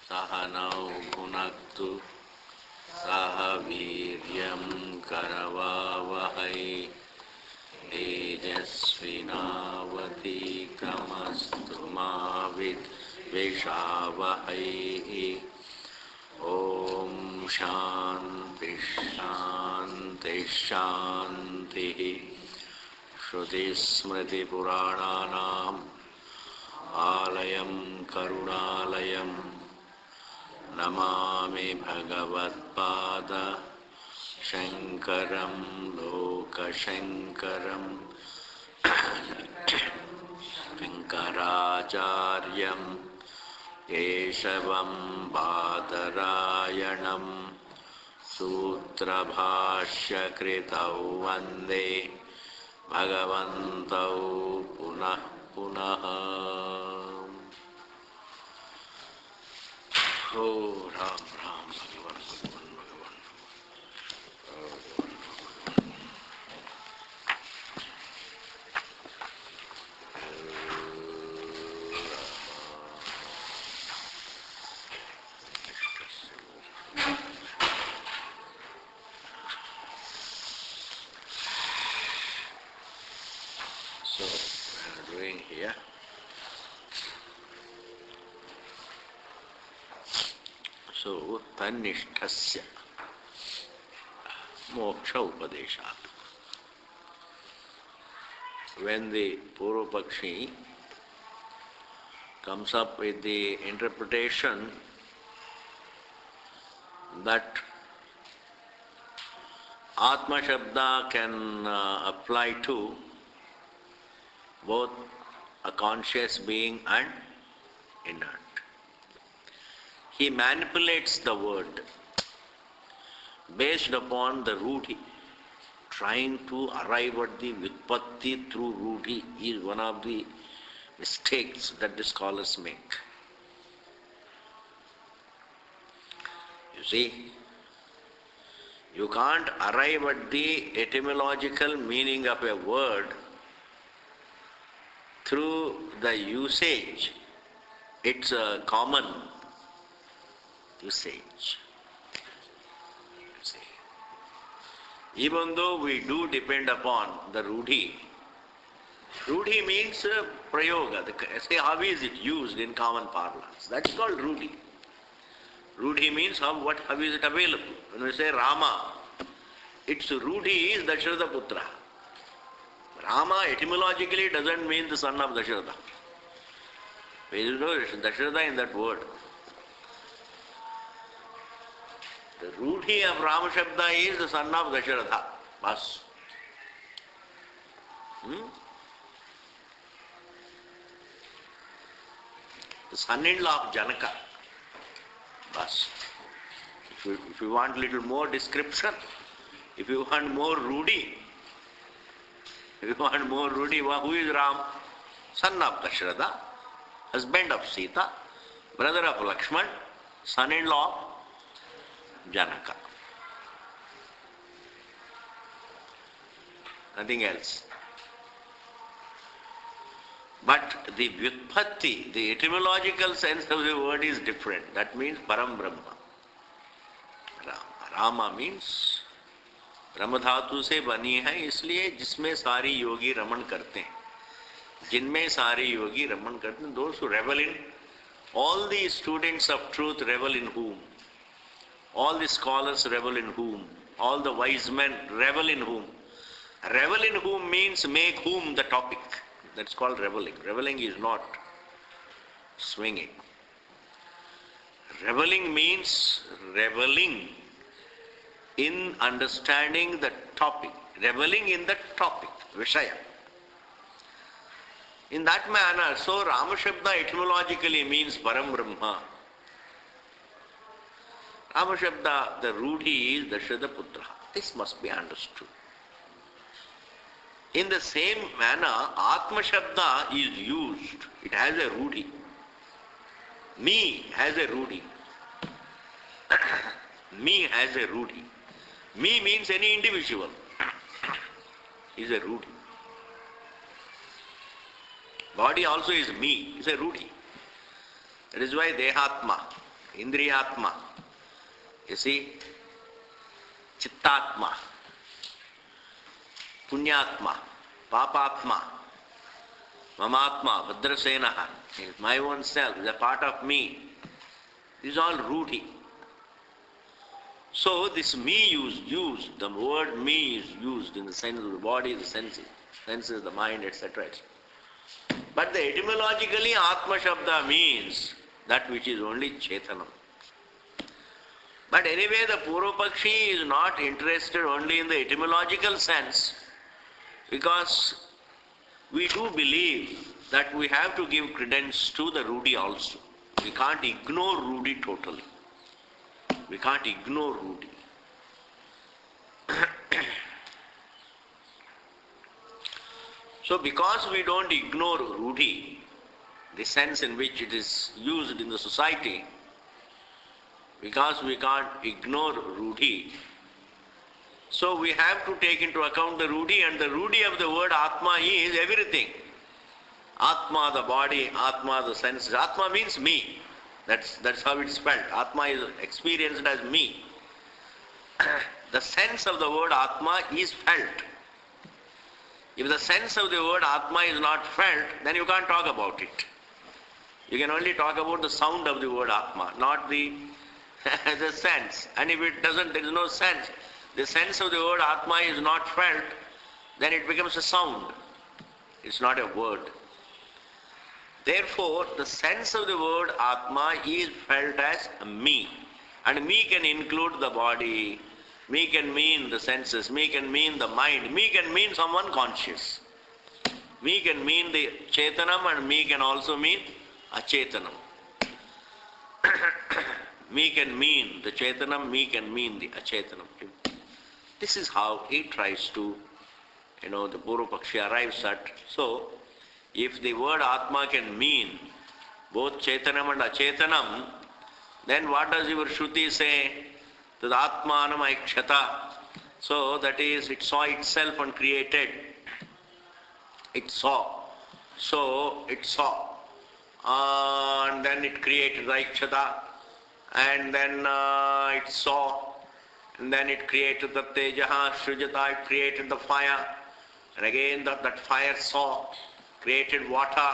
Sahanau Bhunaktu Sahaviryam Karavavahai Tejasvinavadhikamastu ma vidvishavahai. Om Shanti Shanti Shanti. Shruti Smriti Purananam Alayam Karunalayam Namami Bhagavatpada Shankaram Lokashankaram Shankaracharyam Keshavam Badarayanam Sutra Bhashya Kritau Vande Bhagavantau Punah Punaha. Oh, Ram, Ram, Bhagavan, Bhagavan, Bhagavan. So, we are doing here. So, Tanishthasya Moksha Upadeshat. When the Purvapakshi comes up with the interpretation that Atma Shabda can apply to both a conscious being and inert. He manipulates the word based upon the rudhi. Trying to arrive at the Vyutpatti through rudhi is one of the mistakes that the scholars make. You see, you can't arrive at the etymological meaning of a word through the usage. It's a common usage. Even though we do depend upon the rudhi, rudhi means prayoga. Say, how is it used in common parlance? That's called rudhi. Rudhi means how is it available? When we say Rama, its rudhi is Dasharatha Putra. Rama etymologically doesn't mean the son of Dasharatha. There is no Dasharatha in that word. The rudhi of Rama Shabda is the son of Dasharatha. Bas. The son-in-law of Janaka. Bas. If you want little more description, if you want more rudhi, who is Ram? Son of Dasharatha, husband of Sita, brother of Lakshman, son-in-law of Janaka. Nothing else. But the Vyutpatti, the etymological sense of the word is different. That means Param Brahma. Rama means ब्रह्म धातु से बनी है, इसलिए जिसमें सारी योगी रमण करते हैं, जिनमें सारे योगी रमण करते हैं, those who revel in, all the students of truth revel in whom, all the scholars revel in whom, all the wise men revel in whom. Revel in whom means make whom the topic. That's called reveling. Reveling is not swinging. Reveling means reveling in understanding the topic, reveling in the topic, Vishaya. In that manner, so Rama Shabda etymologically means Param Brahma. Rama Shabda, the rudhi is Dasharatha Putra. This must be understood. In the same manner, Atma Shabda is used. It has a rudhi. Me has a rudhi. Me has a rudhi. Me means any individual is a rudhi. Body also is me, is a rudhi. That is why Dehatma Indriyatma. You see, Chittatma, Punyatma, Papatma, Mamatma, Vadrasenaha, is my own self, is a part of me. This is all rudhi. So this me used, the word me is used in the sense of the body, the senses, the mind, etc. But the etymologically Atma Shabda means that which is only Chetanam. But anyway, the Purvapakshi is not interested only in the etymological sense, because we do believe that we have to give credence to the Rudhi also. We can't ignore Rudhi totally. We can't ignore Rudhi. So because we don't ignore Rudhi, the sense in which it is used in the society, because we can't ignore Rudhi, so we have to take into account the Rudhi, and the Rudhi of the word Atma is everything. Atma, the body, Atma, the senses. Atma means me. That's how it's spelled. Atma is experienced as me. The sense of the word Atma is felt. If the sense of the word Atma is not felt, then you can't talk about it. You can only talk about the sound of the word Atma, not the sense. And if there is no sense, the sense of the word Atma is not felt, then it becomes a sound. It's not a word. Therefore, the sense of the word Atma is felt as me. And me can include the body, me can mean the senses, me can mean the mind, me can mean someone conscious. Me can mean the Chetanam, and me can also mean Achetanam. Me can mean the Chetanam, me can mean the Achetanam. This is how he tries to, the Purvapakshi arrives at. So, if the word Atma can mean both Chetanam and Achetanam, then what does your Shruti say? That Atmanam Ikshata. So that is, it saw itself and created. It saw. So it saw. And then it created the Ikshata. And then it saw. And then it created the Tejaha, Shrujata, it created the fire. And again that fire saw, created water.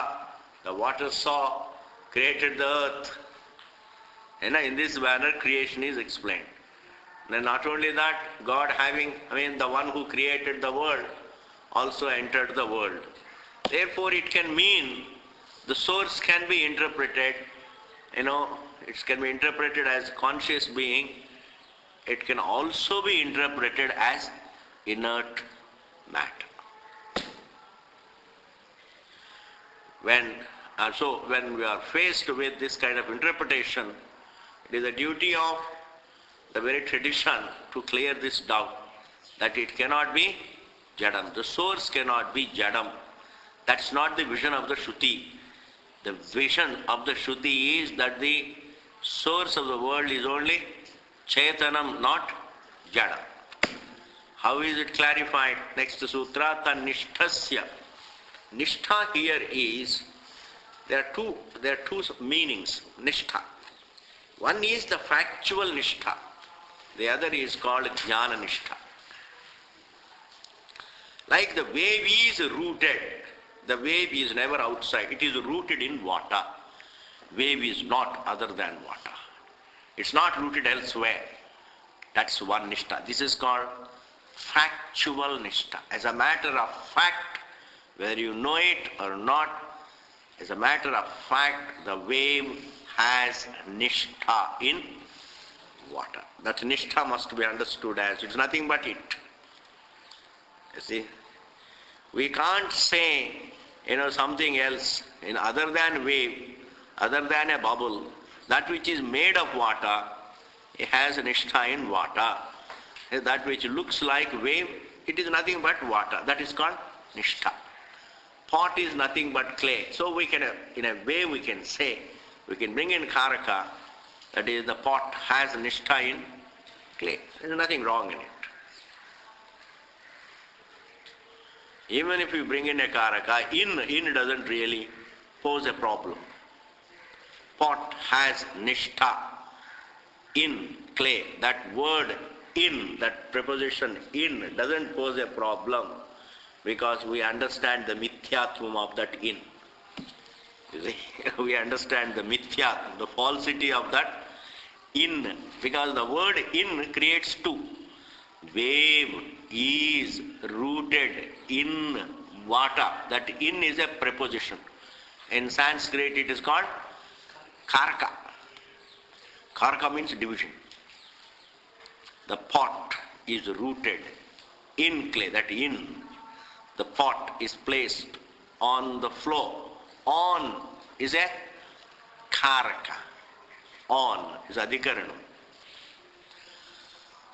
The water saw, created the earth. And in this manner creation is explained. Then not only that, God the one who created the world also entered the world. Therefore it can mean, the source can be interpreted, it can be interpreted as conscious being. It can also be interpreted as inert matter. When we are faced with this kind of interpretation, it is the duty of the very tradition to clear this doubt, that it cannot be Jadam. The source cannot be Jadam. That's not the vision of the Shruti. The vision of the Shruti is that the source of the world is only Chetanam, not Jadam. How is it clarified? Next sutra, Tanishthasya. Nishtha here is, there are two meanings, Nishtha. One is the factual Nishtha. The other is called Jnana Nishtha. Like the wave is rooted. The wave is never outside. It is rooted in water. Wave is not other than water. It's not rooted elsewhere. That's one Nishtha. This is called factual Nishtha. As a matter of fact, whether you know it or not, as a matter of fact, the wave has Nishtha in water. That Nishtha must be understood as, it's nothing but it. You see, we can't say, something else, other than wave, other than a bubble, that which is made of water, it has Nishtha in water. That which looks like wave, it is nothing but water. That is called Nishtha. Pot is nothing but clay. So we can, in a way we can say, we can bring in Karaka, that is, the pot has Nishtha in clay. There is nothing wrong in it. Even if you bring in a Karaka, in doesn't really pose a problem. Pot has Nishtha. in, clay. That word in, that preposition in doesn't pose a problem because we understand the mithyatvam of that in. You see, we understand the mithyat, the falsity of that in, because the word in creates two. Wave is rooted in water. That in is a preposition. In Sanskrit it is called karka. Karka means division. The pot is rooted in clay. That in, the pot is placed on the floor. On is a karaka. On is adhikaranam.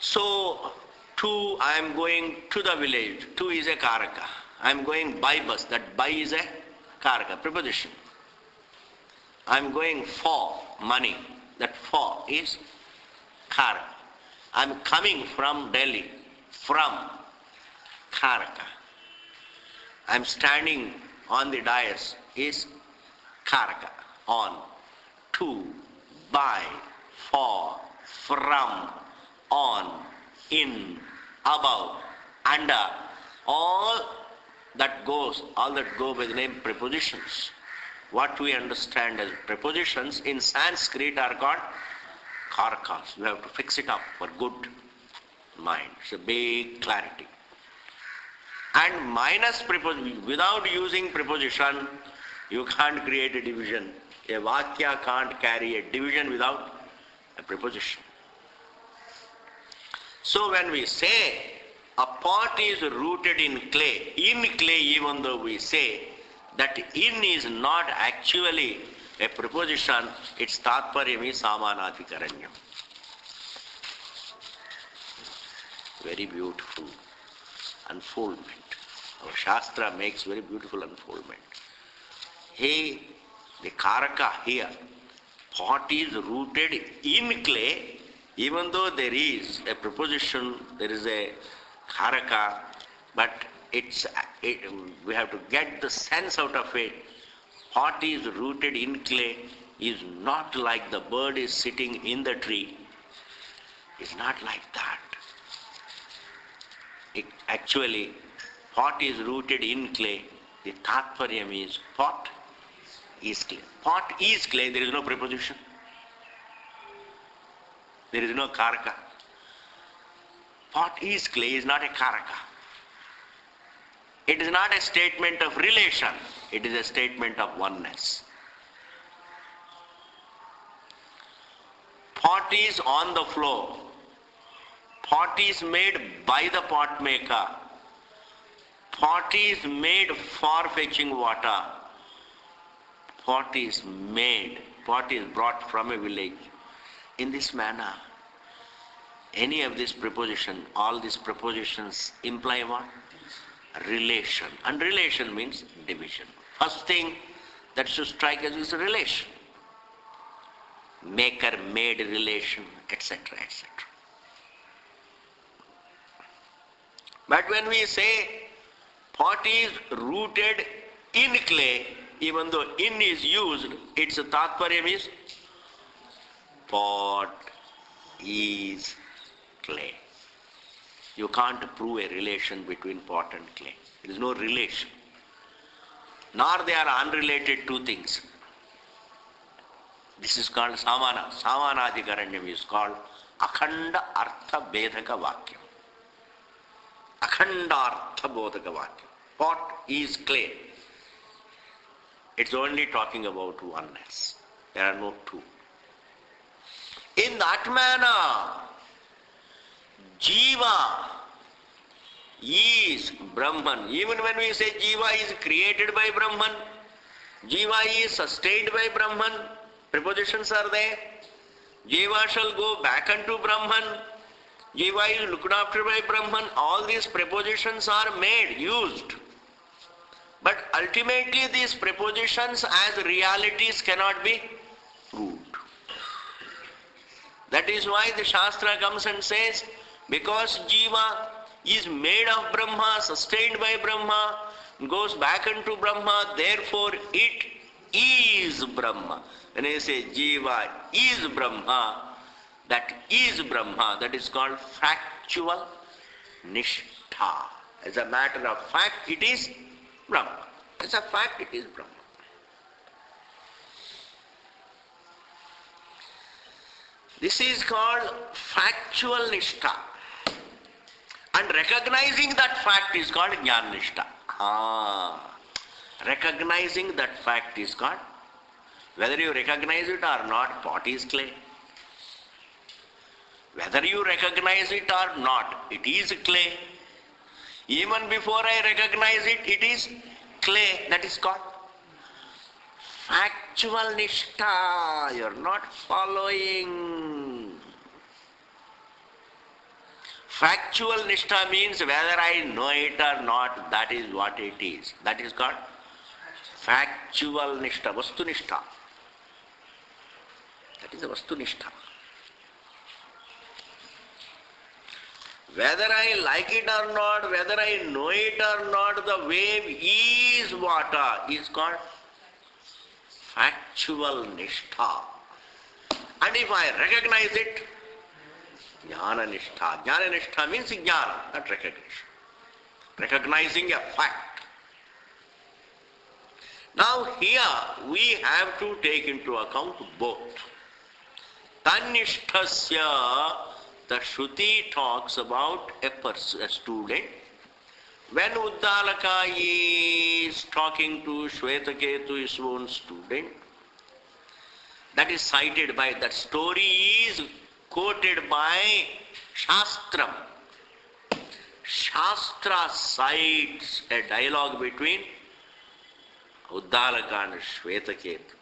So, I am going to the village. To is a karaka. I am going by bus. That by is a karaka, preposition. I am going for money. That for is karaka. I am coming from Delhi. From karaka. I am standing on the dais is karaka. On. To, by, for, from, on, in, above, under, all that go by the name prepositions. What we understand as prepositions in Sanskrit are called karkas. You have to fix it up for good mind. It's a big clarity. And minus preposition, without using preposition, you can't create a division. A vakya can't carry a division without a preposition. So when we say a pot is rooted in clay even though we say that in is not actually a preposition, its tatparyam is samanadhikaranyam. Very beautiful unfoldment. Our Shastra makes very beautiful unfoldment. Hey, the karaka here, pot is rooted in clay, even though there is a preposition, there is a karaka, but we have to get the sense out of it. Pot is rooted in clay is not like the bird is sitting in the tree. It's not like that. Actually, pot is rooted in clay. The tatparyam is pot is clay. Pot is clay, there is no preposition. There is no karaka. Pot is clay is not a karaka. It is not a statement of relation. It is a statement of oneness. Pot is on the floor. Pot is made by the pot maker. Pot is made for fetching water. Pot is brought from a village. In this manner, any of this preposition, all these prepositions imply what? Relation. And relation means division. First thing that should strike us is relation. Maker-made relation, etc., etc. But when we say pot is rooted in clay, even though in is used, its tatparyam is pot is clay. You can't prove a relation between pot and clay. There is no relation. Nor they are unrelated two things. This is called samana. Samanadhikaranyam is called akhanda artha bedhaka vakyam. Akhanda artha bodhaka vakyam. Pot is clay. It's only talking about oneness. There are no two. In that manner, Jiva is Brahman. Even when we say Jiva is created by Brahman, Jiva is sustained by Brahman, prepositions are there. Jiva shall go back unto Brahman. Jiva is looked after by Brahman. All these prepositions are made, used. But ultimately these prepositions as realities cannot be proved. That is why the Shastra comes and says, because Jiva is made of Brahma, sustained by Brahma, goes back into Brahma, therefore it is Brahma. When I say Jiva is Brahma, that is Brahma, that is called factual nishtha. As a matter of fact, it is Brahma. As a fact, it is Brahma. This is called factual nishtha. And recognizing that fact is called jnana nishtha. Recognizing that fact is called, whether you recognize it or not, pot is clay. Whether you recognize it or not, it is clay. Even before I recognize it, it is clay. That is called factual nishtha. You are not following. Factual nishtha means whether I know it or not, that is what it is. That is called factual nishtha, vastu nishtha. That is a vastu nishtha. Whether I like it or not, whether I know it or not, the wave is water is called factual nishtha. And if I recognize it, jnana nishtha. Jnana nishtha means jnana, not recognition. Recognizing a fact. Now here we have to take into account both. Tanishthasya, the Shruti talks about a student. When Uddalaka is talking to Shvetaketu, his own student, that is cited by, that story is quoted by Shastram. Shastra cites a dialogue between Uddalaka and Shvetaketu.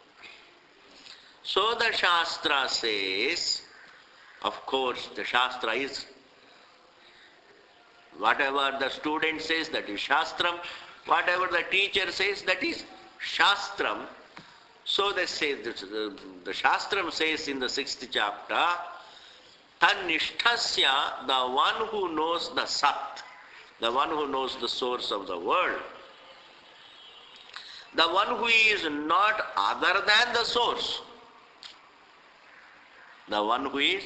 So the Shastra says, of course, the Shastra is, whatever the student says, that is Shastram. Whatever the teacher says, that is Shastram. So they say, the Shastram says in the 6th chapter, Tanishthasya, the one who knows the Sat, the one who knows the source of the world, the one who is not other than the source, the one who is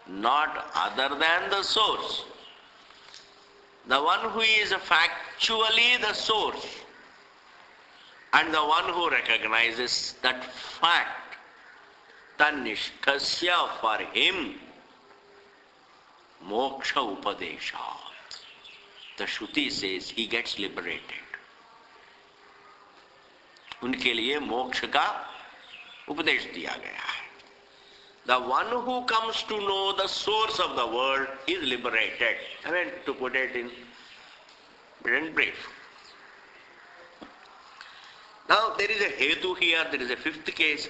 not other than the source, the one who is factually the source, and the one who recognizes that fact, Tanishthasya, for him, moksha upadesha. The Shruti says he gets liberated. उनके लिए मोक्ष का उपदेश दिया गया है. The one who comes to know the source of the world is liberated. I mean, to put it in brief. Now there is a hetu here, there is a 5th case.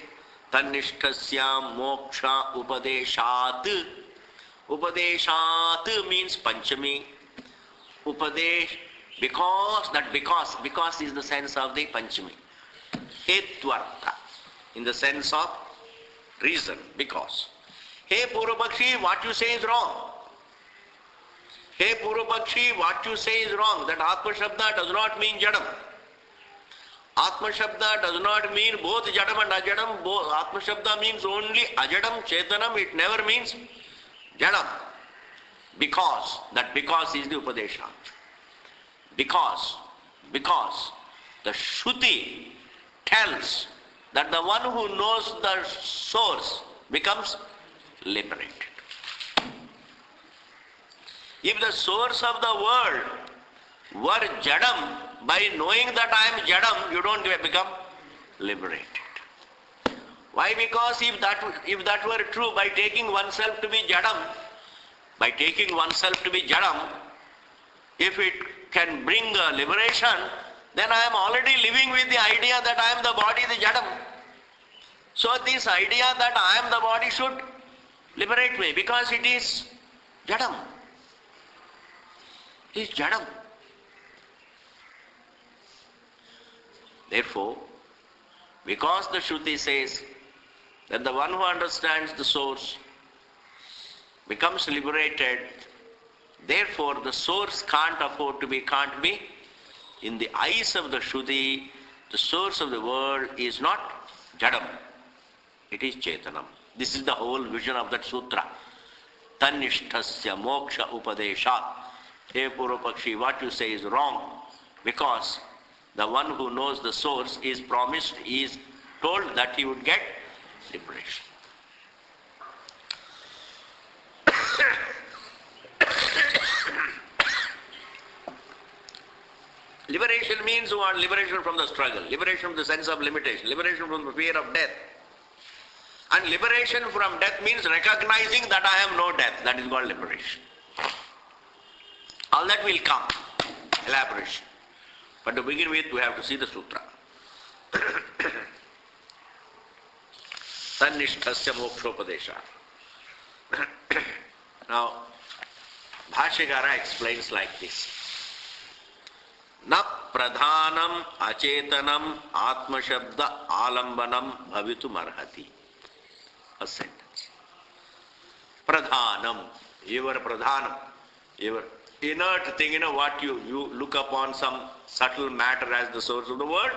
Tanishthasya moksha upadeshat. Upadeshat means Panchami. Upadesh, because is the sense of the Panchami. Hetvartha, in the sense of reason, because. Hey Purvapakshi, what you say is wrong. Hey Purvapakshi, what you say is wrong. That Atma Shabda does not mean Jadam. Atma Shabda does not mean both Jadam and Ajadam. Atma Shabda means only Ajadam, Chetanam. It never means Jadam. Because is the Upadesha. Because the Shruti tells that the one who knows the source becomes liberated. If the source of the world were Jadam, by knowing that I am Jadam, you don't become liberated. Why? Because if that were true, by taking oneself to be Jadam, if it can bring a liberation, then I am already living with the idea that I am the body, the Jadam. So this idea that I am the body should liberate me, because it is Jadam. It is Jadam. Therefore, because the Shruti says that the one who understands the source becomes liberated, therefore the source can't be. In the eyes of the Shruti, the source of the world is not Jadam, it is Chetanam. This is the whole vision of that sutra. Tanishthasya moksha upadeshat. Hey Purvapakshi, what you say is wrong, because the one who knows the source is promised, is told that he would get liberation. Liberation means what? Liberation from the struggle, liberation from the sense of limitation, liberation from the fear of death. And liberation from death means recognizing that I have no death. That is called liberation. All that will come, elaboration. But to begin with, we have to see the sutra. Tanishthasya mokshopadesha. Now, Bhashyakara explains like this. Na pradhanam acetanam atmashabda alambanam bhavitum arhati. A sentence. Pradhanam, your pradhanam, your inert thing, what you look upon some subtle matter as the source of the world.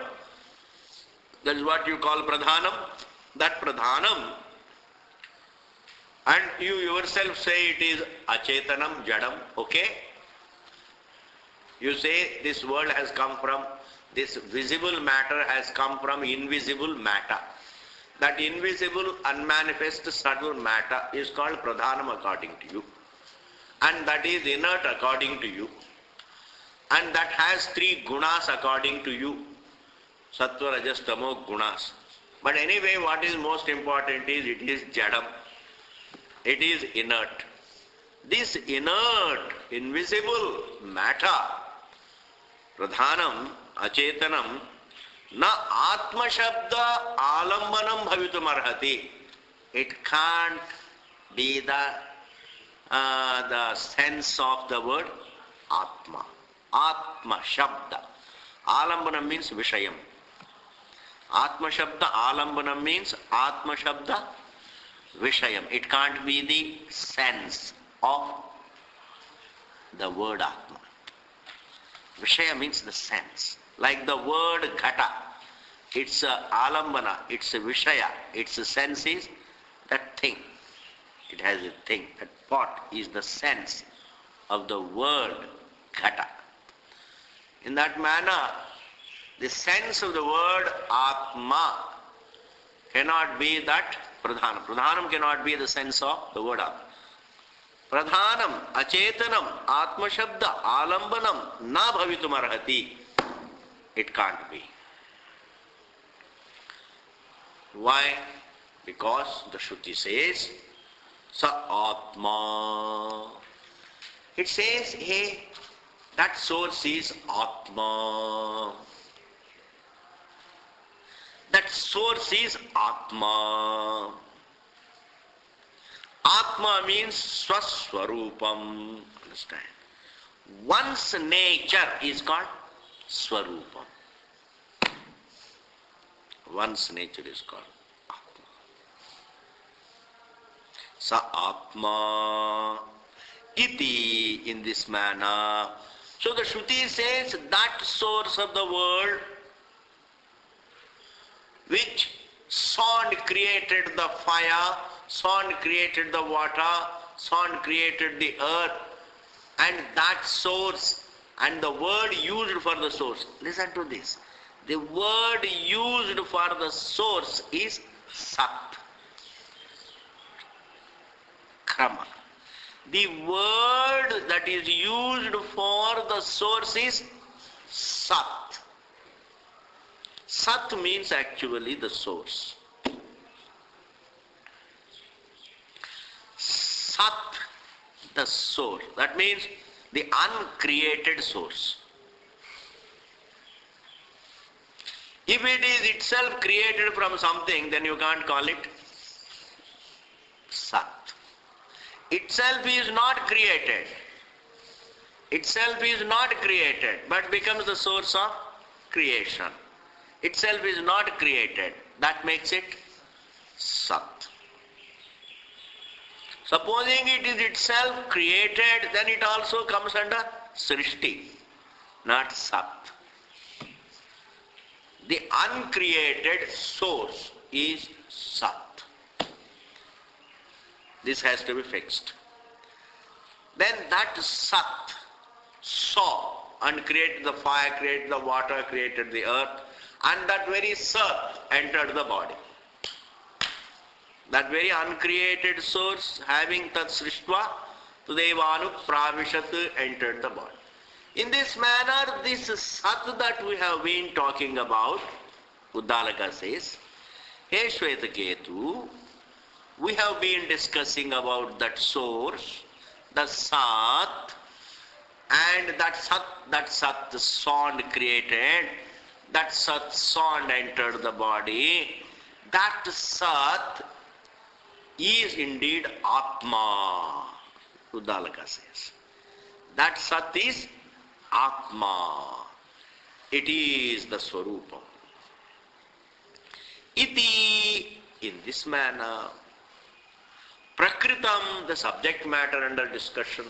That is what you call pradhanam. That pradhanam, and you yourself say it is acetanam, jadam, okay? You say this world has come from, this visible matter has come from invisible matter. That invisible, unmanifest, subtle matter is called pradhanam according to you. And that is inert according to you. And that has three gunas according to you. Sattva, rajas, tamo gunas. But anyway, what is most important is it is jadam. It is inert. This inert, invisible matter, pradhanam, acetanam, na atma shabda alambanam bhavitum arhati. It can't be the sense of the word atma. Atma shabda. Alambanam means vishayam. Atma shabda alambanam means atma shabda vishayam. It can't be the sense of the word atma. Vishaya means the sense. Like the word ghata, it's a alambana, it's a vishaya, its sense is that thing. It has a thing. That pot is the sense of the word ghata. In that manner, the sense of the word atma cannot be that pradhanam. Pradhanam cannot be the sense of the word atma. Pradhanam, acetanam, atma shabda, alambanam, na bhavitum arhati. It can't be. Why? Because the Shruti says, sa atma. It says, hey, that source is atma. That source is atma. Atma means swaswarupam. Understand? One's nature is called swarupam. One's nature is called atma. Sa atma iti, in this manner. So the Shruti says that source of the world which sun created the fire, sun created the water, sun created the earth, and that source and the word used for the source. Listen to this. The word used for the source is Sat. Krama. The word that is used for the source is Sat. Sat means actually the source. Sat, the source. That means the uncreated source. If it is itself created from something, then you can't call it Sat. Itself is not created. Itself is not created, but becomes the source of creation. Itself is not created. That makes it Sat. Supposing it is itself created, then it also comes under Srishti, not Sat. The uncreated source is Sat. This has to be fixed. Then that Sat saw and created the fire, created the water, created the earth, and that very Sat entered the body. That very uncreated source, having tat srishtva, tudevanu pravishat, entered the body. In this manner, this Sat that we have been talking about, Uddalaka says, Hey Shvetaketu, we have been discussing about that source, the Sat, and that Sat sound created, that Sat sound entered the body, that Sat is indeed Atma, Uddalaka says. That Sat is Atma. It is the Swarupam. Iti, in this manner, Prakritam, the subject matter under discussion.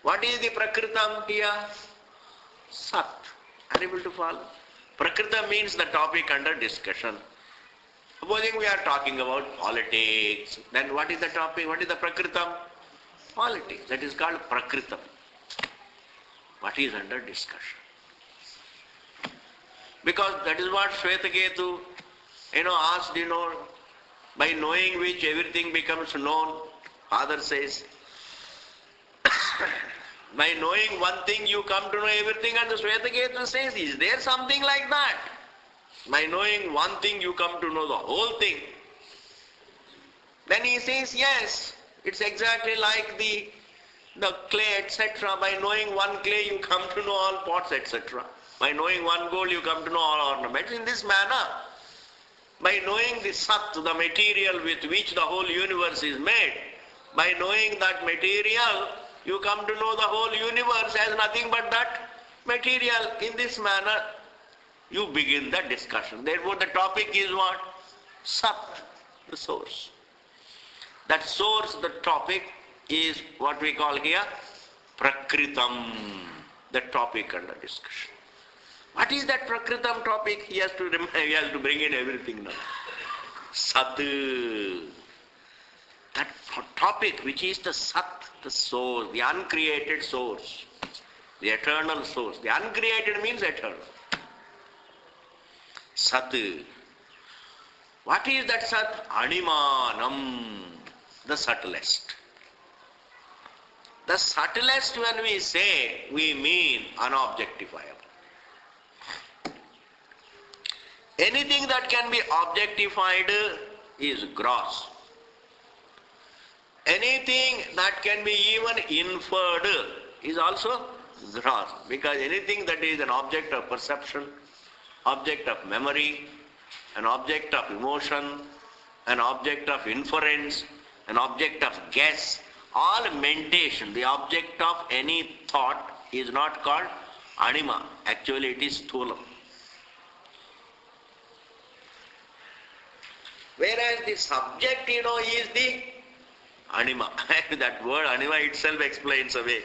What is the Prakritam here? Sat. Are you able to follow? Prakritam means the topic under discussion. Supposing we are talking about politics, then what is the topic? What is the Prakritam? Politics. That is called Prakritam. What is under discussion? Because that is what Shvetaketu, asked, by knowing which everything becomes known. Father says, by knowing one thing you come to know everything, and the Shvetaketu says, is there something like that? By knowing one thing you come to know the whole thing. Then he says, yes, it's exactly like the clay, etc. By knowing one clay you come to know all pots, etc. By knowing one gold you come to know all ornaments. In this manner, by knowing the Sat, the material with which the whole universe is made, by knowing that material, you come to know the whole universe as nothing but that material. In this manner, you begin the discussion. Therefore, the topic is what? Sat, the source. That source, the topic, is what we call here Prakritam, the topic under discussion. What is that Prakritam topic? He has to bring in everything now. Sat, that topic which is the Sat, the source, the uncreated source, the eternal source. The uncreated means eternal. Sat. What is that Sat? Animanam, the subtlest. The subtlest, when we say, we mean unobjectifiable. Anything that can be objectified is gross. Anything that can be even inferred is also gross. Because anything that is an object of perception, object of memory, an object of emotion, an object of inference, an object of guess, all mentation, the object of any thought is not called anima. Actually it is sthulam. Whereas the subject, is the anima. That word anima itself explains away.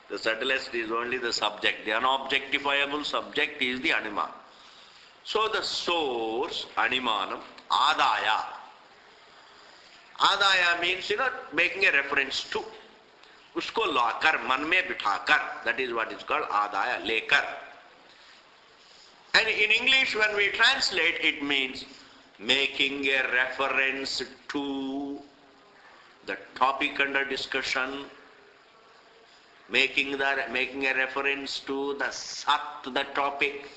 The subtlest is only the subject. The unobjectifiable subject is the anima. So the source, animanam, adaya. Adaya means, making a reference to. Usko laakar, man mein bithakar. That is what is called adaya, lekar. And in English, when we translate, it means making a reference to the topic under discussion, making a reference to the Sat, the topic,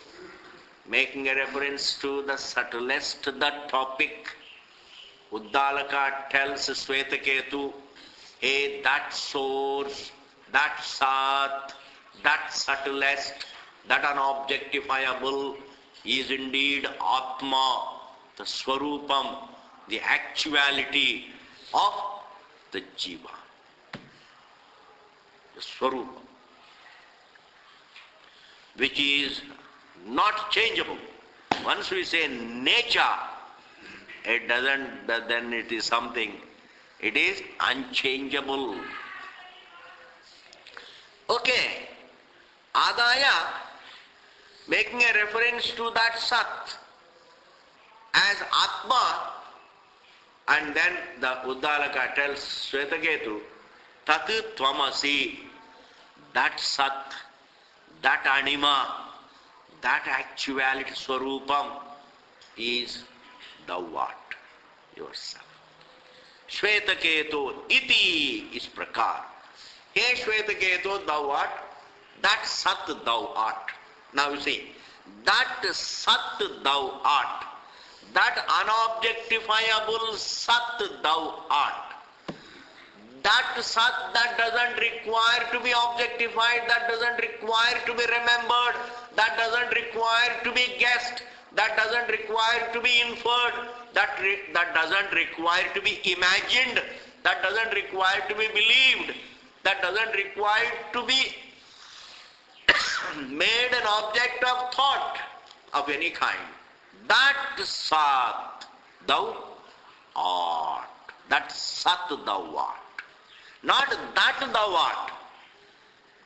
making a reference to the subtlest, the topic. Uddalaka tells Shvetaketu, hey, that source, that Sat, that subtlest, that unobjectifiable is indeed Atma, the Swarupam, the actuality of the Jiva. The Swarupam, which is not changeable. Once we say nature, it doesn't, then it is something, it is unchangeable. Okay, Adaya, making a reference to that Sat as Atma, and then the Uddalaka tells Shvetaketu, Tat tvamasi, that sat, that anima, that actuality swarupam is thou art, yourself. Shvetaketo iti is prakar. Hey Shvetaketo, thou art, that sat thou art. Now you see, that sat thou art, that unobjectifiable sat thou art, that sat that doesn't require to be objectified, that doesn't require to be remembered, that doesn't require to be guessed, that doesn't require to be inferred, that doesn't require to be imagined, that doesn't require to be believed, that doesn't require to be made an object of thought of any kind. That sat thou art. That sat thou art. Not that thou art.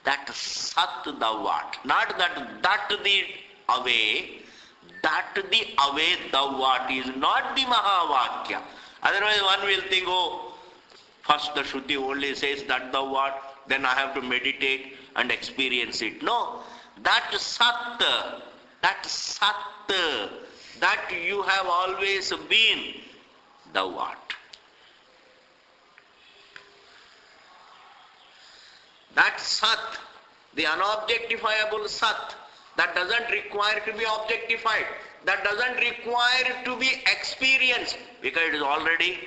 That sat thou art. Not that the away. That the away thou art is not the Mahavakya. Otherwise one will think, oh, first the Shruti only says that thou art, then I have to meditate and experience it. No. That sat, that you have always been, thou art. That sat, the unobjectifiable sat, that doesn't require to be objectified, that doesn't require to be experienced, because it is already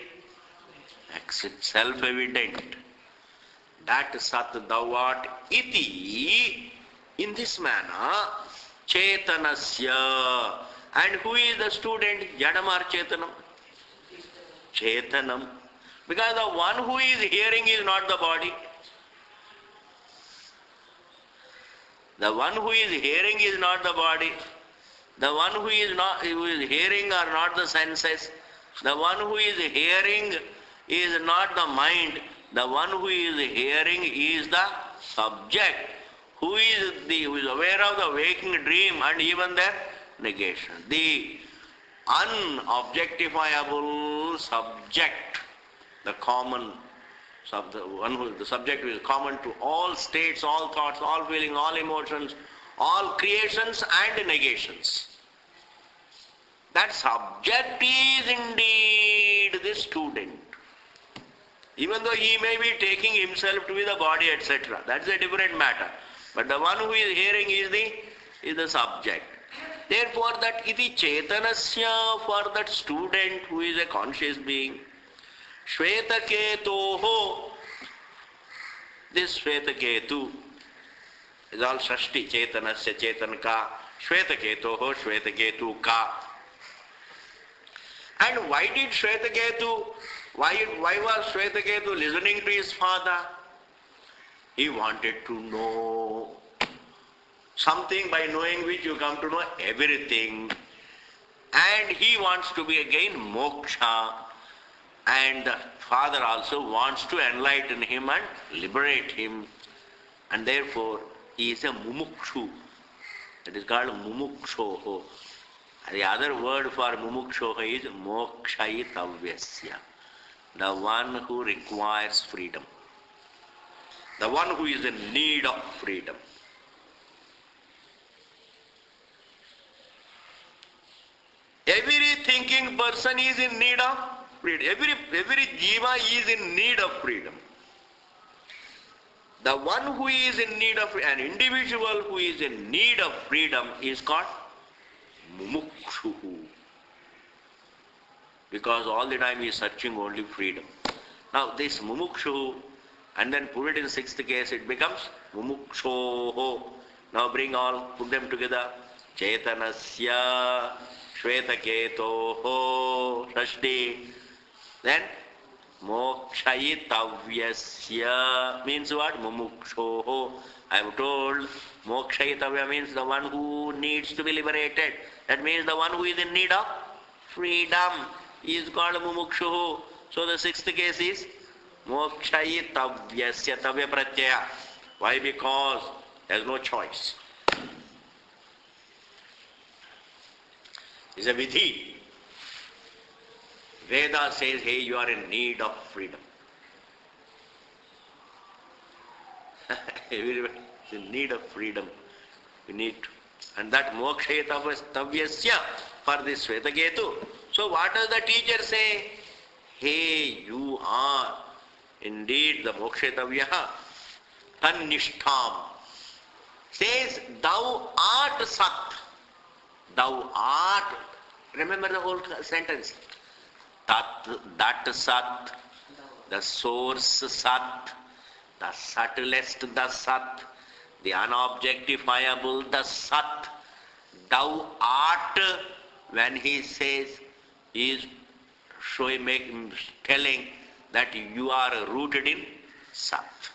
self-evident. That sat thou art iti, in this manner, chetanasya. And who is the student? Jadam or chetanam? Chetanam. Because the one who is hearing is not the body. The one who is hearing is not the body. The one who is hearing are not the senses. The one who is hearing is not the mind. The one who is hearing is the subject, who is aware of the waking dream and even their negation. The unobjectifiable subject, the common the subject is common to all states, all thoughts, all feelings, all emotions, all creations and negations. That subject is indeed the student. Even though he may be taking himself to be the body, etc. That's a different matter. But the one who is hearing is the subject. Therefore, that iti chetanasya, for that student who is a conscious being, Shvetaketoho, this Shvetaketu is all Shashti, Chetanasya, Chetanka, Shvetaketoho, Shvetaketu ka. And why did Shvetaketu, why was Shvetaketu listening to his father? He wanted to know something, by knowing which you come to know everything. And he wants to be again moksha. And the father also wants to enlighten him and liberate him. And therefore, he is a mumukshu. It is called mumukshoho. The other word for mumukshoho is mokshayitavyasya. The one who requires freedom. The one who is in need of freedom. Every thinking person is in need of freedom. Every jiva is in need of freedom. The one who is in need of, an individual who is in need of freedom is called mumukshu. Because all the time he is searching only freedom. Now this mumukshu, and then put it in sixth case, it becomes mumukshoho. Now put them together. Chetanasya, Shvetaketoho, Shashti. Then mokshayitavyasya means what? Mumukshoho. I am told mokshayitavya means the one who needs to be liberated. That means the one who is in need of freedom is called mumukshoho. So the sixth case is mokshayitavyasya, tavya pratyaya. Why? Because there is no choice. It's a vidhi. Veda says, hey, you are in need of freedom. Everybody is in need of freedom. We need to. And that mokshetavyasya for this Svetaketu. So what does the teacher say? Hey, you are indeed the mokshetavyaha. Tannishtham. Says, thou art Sat. Thou art. Remember the whole sentence. Tat, that Sat. The source Sat. The subtlest the Sat. The unobjectifiable the Sat. Thou art. When he says, he is telling that you are rooted in Sat.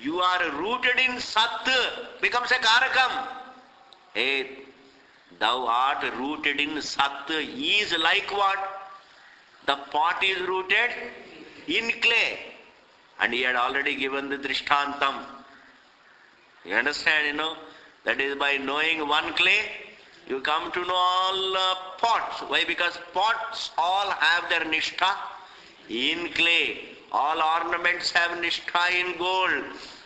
You are rooted in Sat, becomes a Karakam. Hey, thou art rooted in Sat is like what? The pot is rooted in clay. And he had already given the Drishtantam. You understand, that is by knowing one clay, you come to know all pots. Why? Because pots all have their nishtha in clay. All ornaments have nishtha in gold.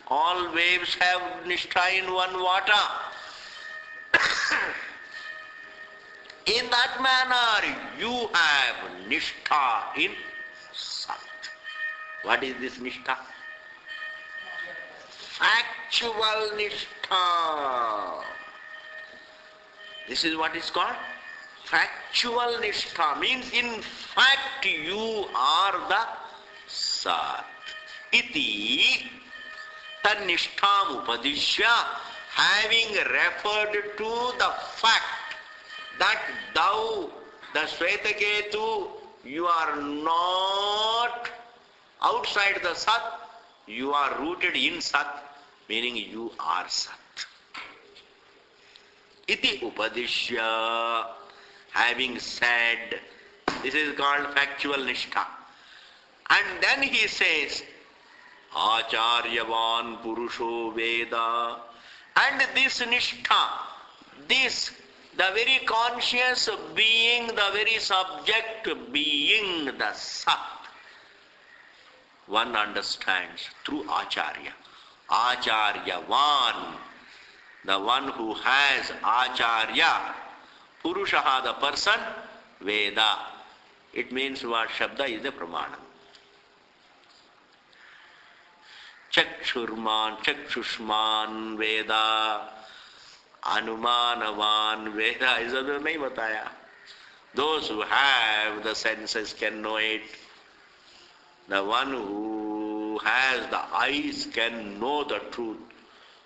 All waves have nishtha in one water. In that manner, you have nishtha in Sat. What is this nishtha? Factual nishtha. This is what is called factual nishtha. Means in fact you are the Sat. Iti tanishtham upadishya, having referred to the fact that thou, the Svetaketu, you are not outside the Sat, you are rooted in Sat, meaning you are Sat. Iti upadishya, having said, this is called factual nishtha. And then he says, Acharyavan Purusho Veda. And this nishtha, this, the very conscious being, the very subject being, the Sat, one understands through Acharya. Acharyavan, the one who has Acharya. Purushaha, the person, Veda. It means what? Shabda is the Pramana. Chakshurman, Chakshushman, Veda. Anumanavan, Veda. Is that nahi bataya? Those who have the senses can know it. The one who has the eyes can know the truth.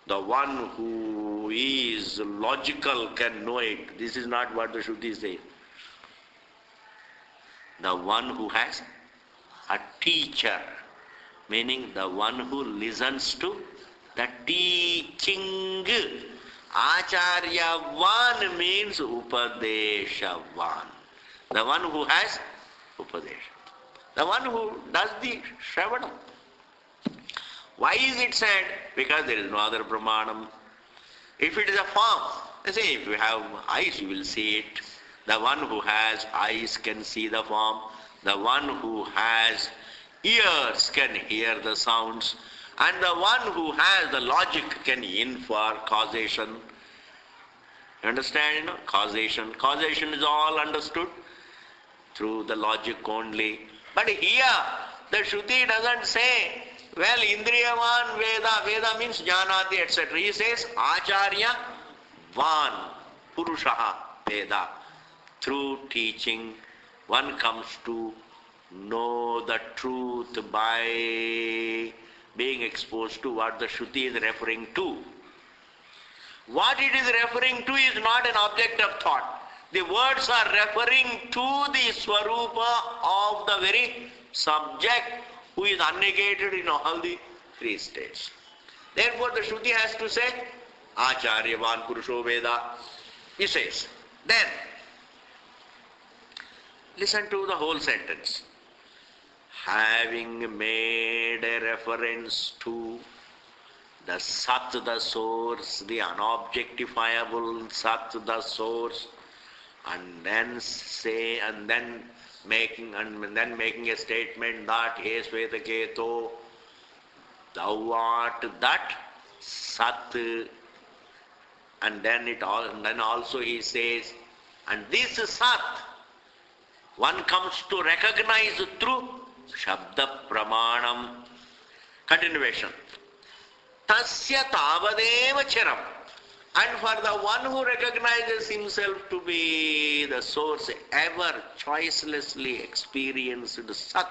The one who is logical can know it. This is not what the Shruti says. The one who has a teacher, meaning the one who listens to the teaching. Acharyavan means Upadeshavan. The one who has Upadesha. The one who does the Shravanam. Why is it said? Because there is no other Pramanam. If it is a form, they say if you have eyes you will see it. The one who has eyes can see the form. The one who has ears can hear the sounds. And the one who has the logic can infer causation. You understand? Causation. Causation is all understood through the logic only. But here, the Shruti doesn't say, well, Indriyavan Veda, Veda means Jnanati, etc. He says, Acharya Van, Purushaha Veda. Through teaching, one comes to know the truth by being exposed to what the Shruti is referring to. What it is referring to is not an object of thought. The words are referring to the Swarupa of the very subject who is unnegated in all the three states. Therefore the Shruti has to say, Acharyavan Purusho Veda. He says. Then, listen to the whole sentence. Having made a reference to the Sat, the source, the unobjectifiable Sat, the source, and then making a statement that, hey Svetaketu, Thou art that Sat. And then also he says, and this Sat, one comes to recognize through Shabda Pramanam. Continuation. Tasya Tavadeva Chiram. And for the one who recognizes himself to be the source, ever choicelessly experienced Sat,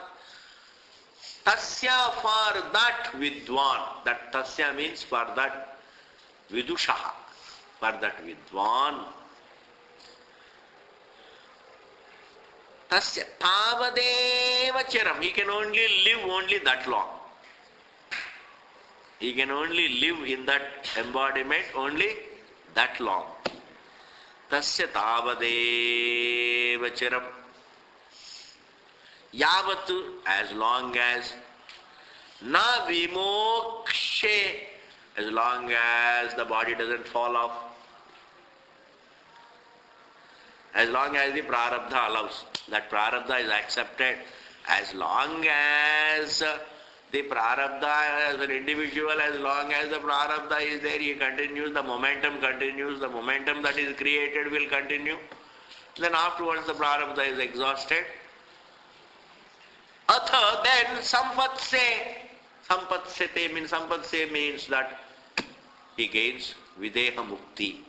Tasya, for that Vidwan, that Tasya means for that Vidushaha, for that Vidwan, Tasya Tavadeva Chiram, he can only live only that long. He can only live in that embodiment only that long. Tasya Tavadeva Chiram. Yavatu, as long as na vimokshe, as long as the body doesn't fall off, as long as the prarabdha allows, that prarabdha is accepted, as long as the prarabdha as an individual, as long as the prarabdha is there, he continues, the momentum that is created will continue. Then afterwards the prarabdha is exhausted. Atha, then sampatsete means that he gains videha mukti,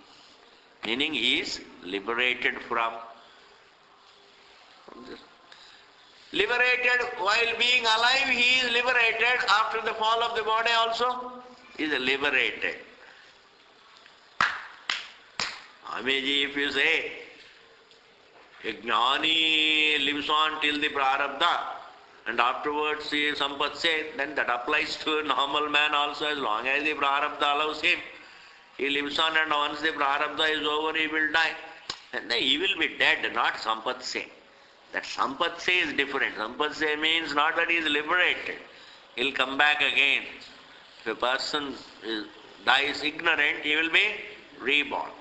meaning he is liberated from this. Liberated while being alive, he is liberated. After the fall of the body also, he is liberated. Amiji, if you say, a jnani lives on till the prarabdha, and afterwards he is sampatsed, then that applies to a normal man also, as long as the prarabdha allows him. He lives on, and once the prarabdha is over, he will die. And then he will be dead, not sampatsed. That sampatsya is different. Sampatsya means not that he is liberated. He will come back again. If a person dies ignorant, he will be reborn.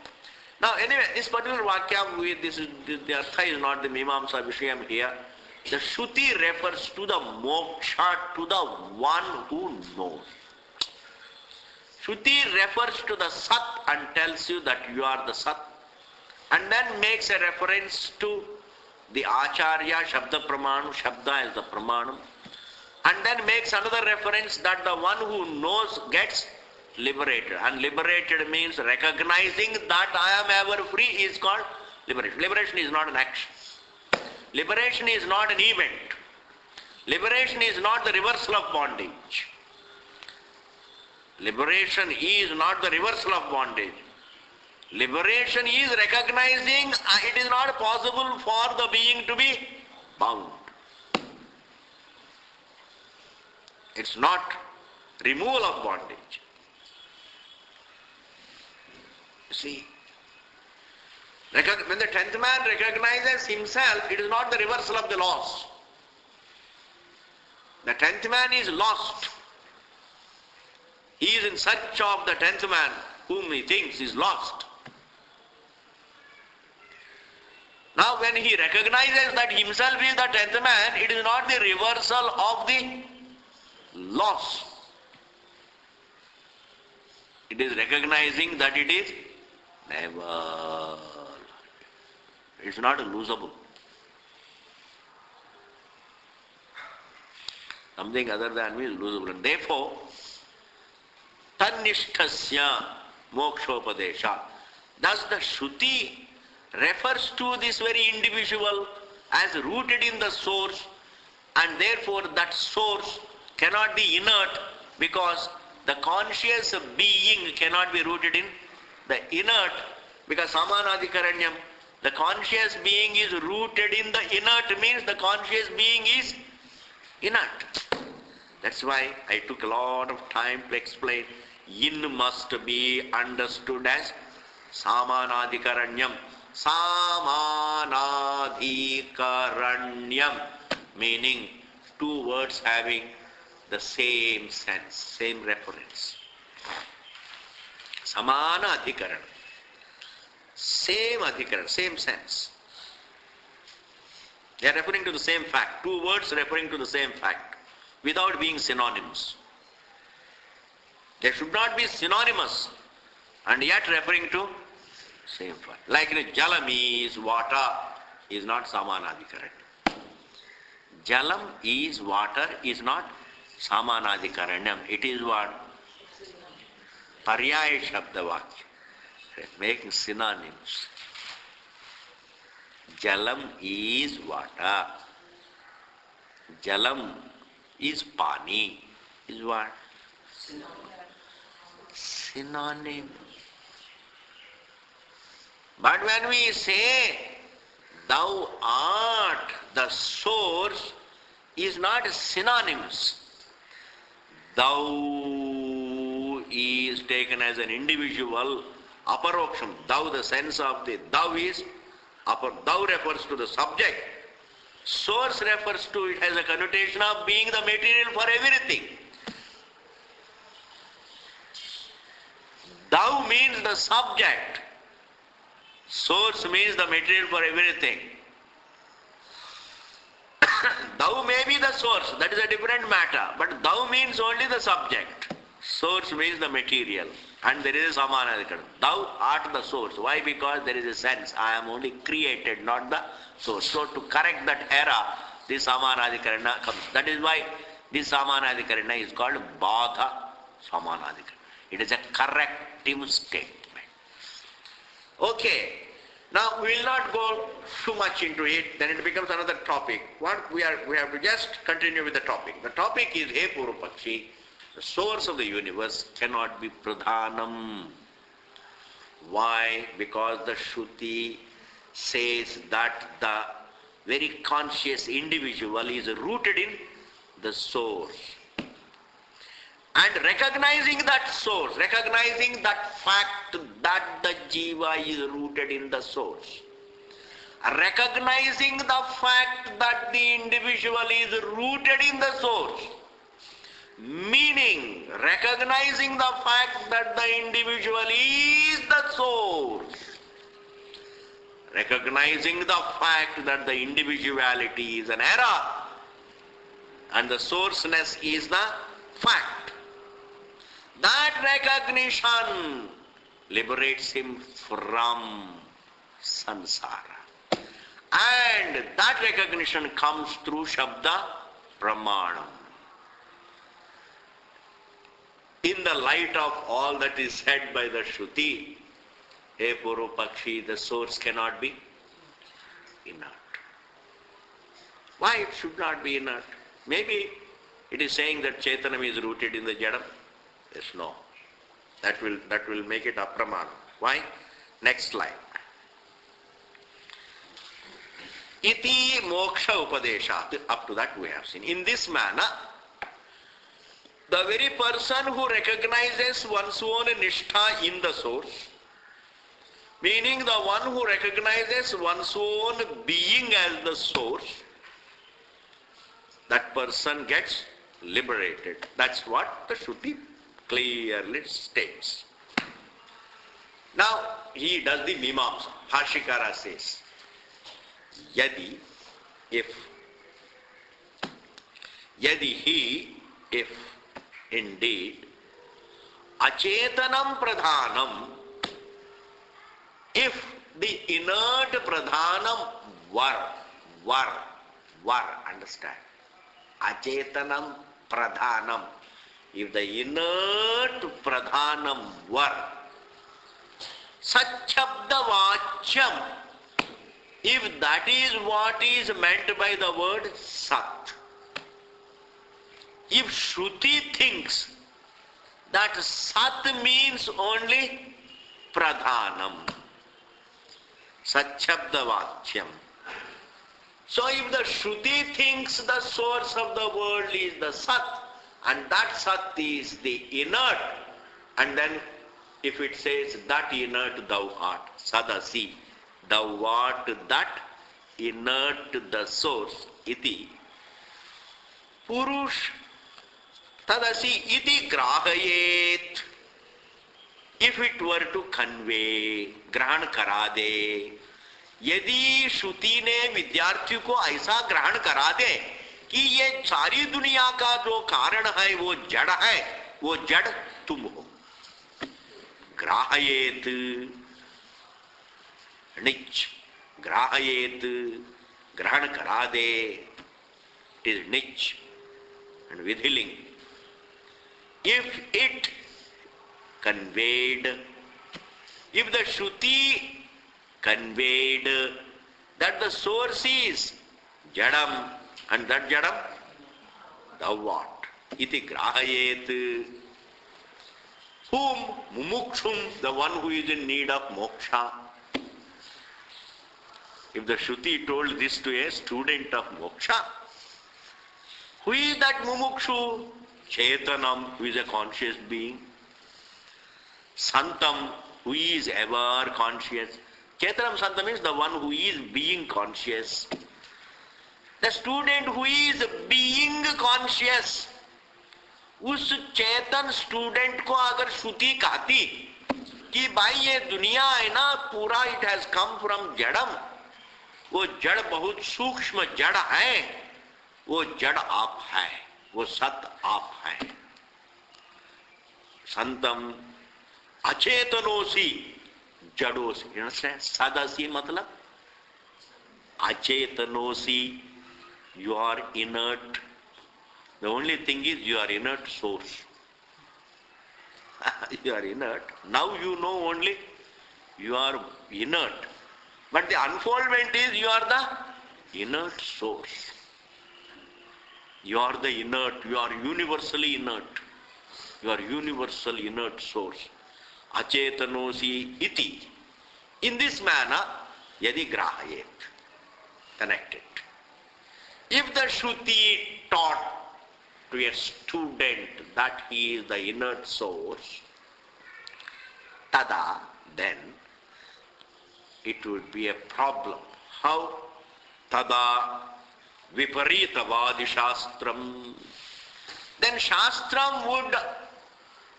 Now anyway, this particular vakya, the artha is not the Mimamsa Vishayam here. The Shruti refers to the moksha, to the one who knows. Shruti refers to the Sat and tells you that you are the Sat, and then makes a reference to the Acharya, Shabda Pramanam, Shabda is the Pramanam, and then makes another reference that the one who knows gets liberated. And liberated means recognizing that I am ever free is called liberation. Liberation is not an action. Liberation is not an event. Liberation is not the reversal of bondage. Liberation is not the reversal of bondage. Liberation is recognizing it is not possible for the being to be bound. It's not removal of bondage. You see, when the 10th man recognizes himself, it is not the reversal of the loss. The 10th man is lost. He is in search of the 10th man whom he thinks is lost. Now when he recognizes that himself is the 10th man, it is not the reversal of the loss. It is recognizing that it is never. It's not losable. Something other than me is losable. And therefore, Tanishthasya mokshopadesha. Thus the Shruti refers to this very individual as rooted in the source, and therefore that source cannot be inert, because the conscious being cannot be rooted in the inert, because Samanadhikaranyam, the conscious being is rooted in the inert, means the conscious being is inert. That's why I took a lot of time to explain. Yin must be understood as Samanadhikaranyam. Samanadhikaranyam, meaning two words having the same sense, same reference. Samana adhikaranam. Same adhikaranam, same sense. They are referring to the same fact. Two words referring to the same fact without being synonymous. They should not be synonymous and yet referring to same word. Like jalam is water is not samanadhikaranam. Jalam is water is not samanadhikaranam. It is what? Paryaya shabda vakya. Making synonyms. Jalam is water. Jalam is pani. Is what? Synonym. But when we say thou art the source is not synonymous. Thou is taken as an individual aparoksham. Thou, the sense of the thou is thou refers to the subject. Source refers to it as a connotation of being the material for everything. Thou means the subject. Source means the material for everything. Thou may be the source, that is a different matter, but thou means only the subject. Source means the material, and there is a samanadhikaranam. Thou art the source. Why? Because there is a sense, I am only created, not the source. So to correct that error, this samanadhikarana comes. That is why this samanadhikarana is called badha samanadhikarana. It is a corrective statement. Okay. Now we will not go too much into it, then it becomes another topic. We have to just continue with the topic. The topic is, hey Purupakshi, the source of the universe cannot be pradhanam. Why? Because the Shruti says that the very conscious individual is rooted in the source. And recognizing that source, recognizing that fact that the jiva is rooted in the source, recognizing the fact that the individual is rooted in the source, meaning recognizing the fact that the individual is the source, recognizing the fact that the individuality is an error and the sourceness is the fact. That recognition liberates him from samsara. And that recognition comes through Shabda Pramanam. In the light of all that is said by the Shruti, hey Purupakshi, the source cannot be inert. Why it should not be inert? Maybe it is saying that Chaitanam is rooted in the Jadam. Yes, no. That will make it apramana. Why? Next slide. Iti moksha upadeshat. Up to that we have seen. In this manner, the very person who recognizes one's own nishtha in the source, meaning the one who recognizes one's own being as the source, that person gets liberated. That's what the Shruti clearly states. Now, he does the Mimamsa. Bhashikara says, Yadi, if indeed, Achetanam Pradhanam, if the inert Pradhanam were, understand, Achetanam Pradhanam, if the inert Pradhanam were, Satchabdavachyam, if that is what is meant by the word Sat, if Shruti thinks that Sat means only Pradhanam, Satchabdavachyam, so if the Shruti thinks the source of the world is the Sat, and that Sat is the inert, and then if it says that inert thou art, Sadasi, thou art that inert the source, iti, Purush, Tadasi iti grahayet, if it were to convey, grahan karade, यदि श्रुति ने विद्यार्थी को ऐसा ग्रहण करा दे कि ये सारी दुनिया का जो कारण है वो जड़ है वो जड़ तुम हो. ग्राहयेत, निच. ग्राहयेत, ग्रहण करा दे. It is niche and vidhiling. If it conveyed, if the Shruti conveyed that the source is Jadam, and that Jadam, the what? Iti grahayet. Whom? Mumukshum, the one who is in need of moksha. If the Shruti told this to a student of moksha, who is that mumukshu? Chetanam, who is a conscious being. Santam, who is ever conscious. Chetanam Santam is the one who is being conscious. The student who is being conscious. उस चेतन student को अगर श्रुति कहती कि भाई ये दुनिया है ना पूरा इट हैज कम फ्रॉम जड़म, वो जड़ बहुत सूक्ष्म जड़ है, वो जड़ आप है, वो सत आप है. संतम अचेतनोसी जड़ोसी. सदसी मतलब अचेतनोसी, you are inert. The only thing is you are inert source. You are inert. Now you know only you are inert. But the unfoldment is you are the inert source. You are the inert. You are universally inert. You are universal inert source. Achetanosi iti. In this manner, yadi grahayet. Connected. If the Shruti taught to a student that he is the inert source, tada, then it would be a problem. How? Tada viparitavadi shastram. Then shastram would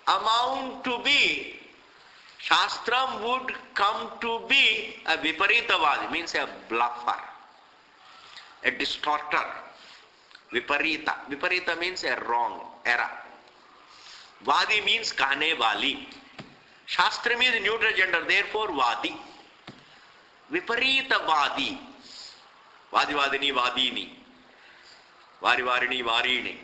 amount to be, shastram would come to be a viparitavadi, means a bluffer, a distorter. Viparita. Viparita means a wrong, error. Vadi means kahne wali. Shastra means neutral gender, therefore Vadi. Viparita Vadi. Vadi Vadini Vadini. Vari Varini Varini.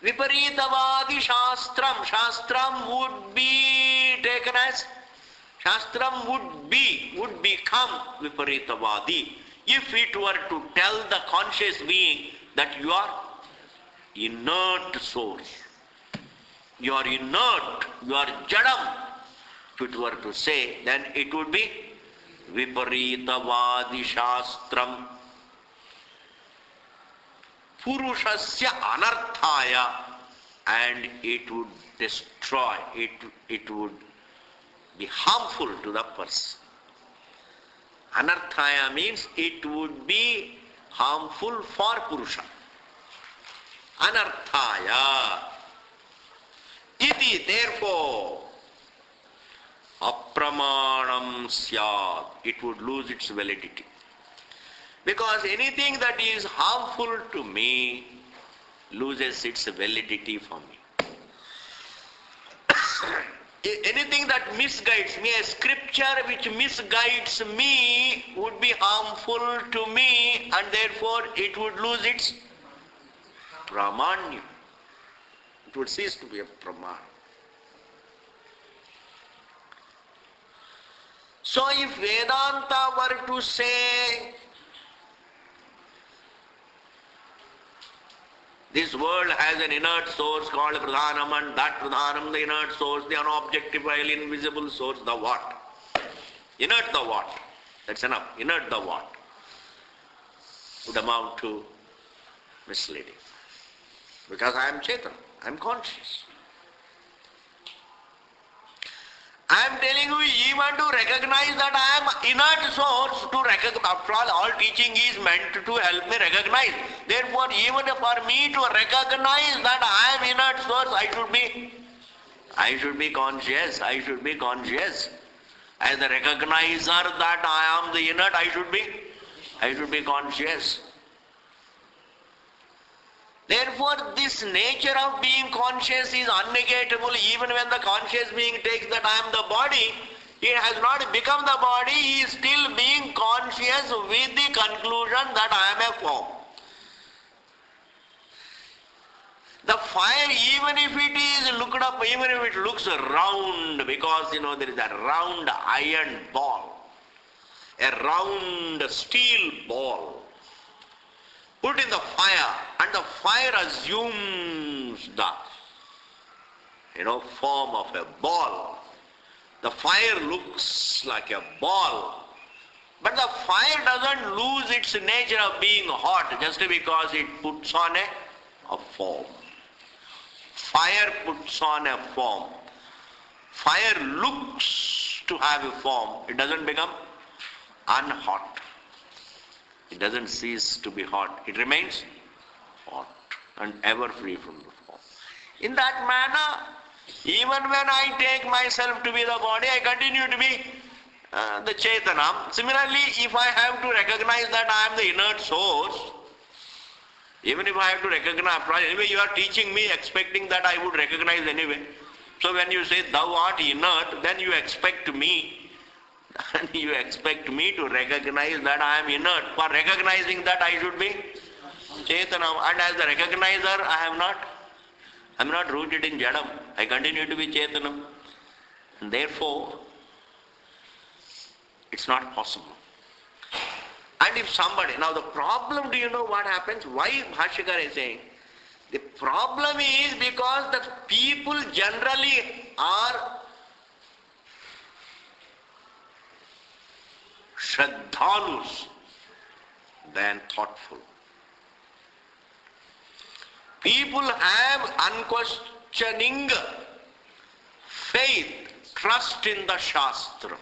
Viparita Vadi Shastram. Shastram would be taken as, Shastram would become Viparita Vadi. If it were to tell the conscious being that you are inert source, you are inert, you are jadam, if it were to say, then it would be viparitavadi shastram. Purushasya anarthaya, and it would destroy, it would be harmful to the person. Anarthaya means it would be harmful for Purusha. Anarthaya. Iti, therefore, apramanam syat. It would lose its validity. Because anything that is harmful to me loses its validity for me. Anything that misguides me, a scripture which misguides me would be harmful to me, and therefore it would lose its pramanya. It would cease to be a praman. So if Vedanta were to say, this world has an inert source called Pradhanam, and that Pradhanam, the inert source, the unobjectifiable, invisible source, the what? Inert the what? That's enough. Inert the what? Would amount to misleading. Because I am Chetan, I am conscious. I am telling you, even to recognize that I am inert source, to recognize, after all teaching is meant to help me recognize. Therefore, even for me to recognize that I am inert source, I should be conscious. I should be conscious. As the recognizer that I am the inert, I should be conscious. Therefore, this nature of being conscious is unnegatable. Even when the conscious being takes that I am the body, he has not become the body, he is still being conscious with the conclusion that I am a form. The fire, even if it is looked up, even if it looks round, because there is a round iron ball, a round steel ball, put in the fire, and the fire assumes the form of a ball. The fire looks like a ball, but the fire doesn't lose its nature of being hot just because it puts on a form. Fire puts on a form. Fire looks to have a form. It doesn't become unhot. It doesn't cease to be hot. It remains hot and ever free from the form. In that manner, even when I take myself to be the body, I continue to be the Chetanam. Similarly, if I have to recognize that I am the inert source, even if I have to recognize, anyway you are teaching me expecting that I would recognize anyway. So when you say thou art inert, then you expect me to recognize that I am inert. For recognizing that I should be Chetanam. And as the recognizer, I am not rooted in Jadam. I continue to be Chetanam. And therefore, it's not possible. And if somebody, now the problem, do you know what happens? Why Bhashyakara is saying? The problem is because the people generally are Shraddhalus than thoughtful. People have unquestioning faith, trust in the Shastra.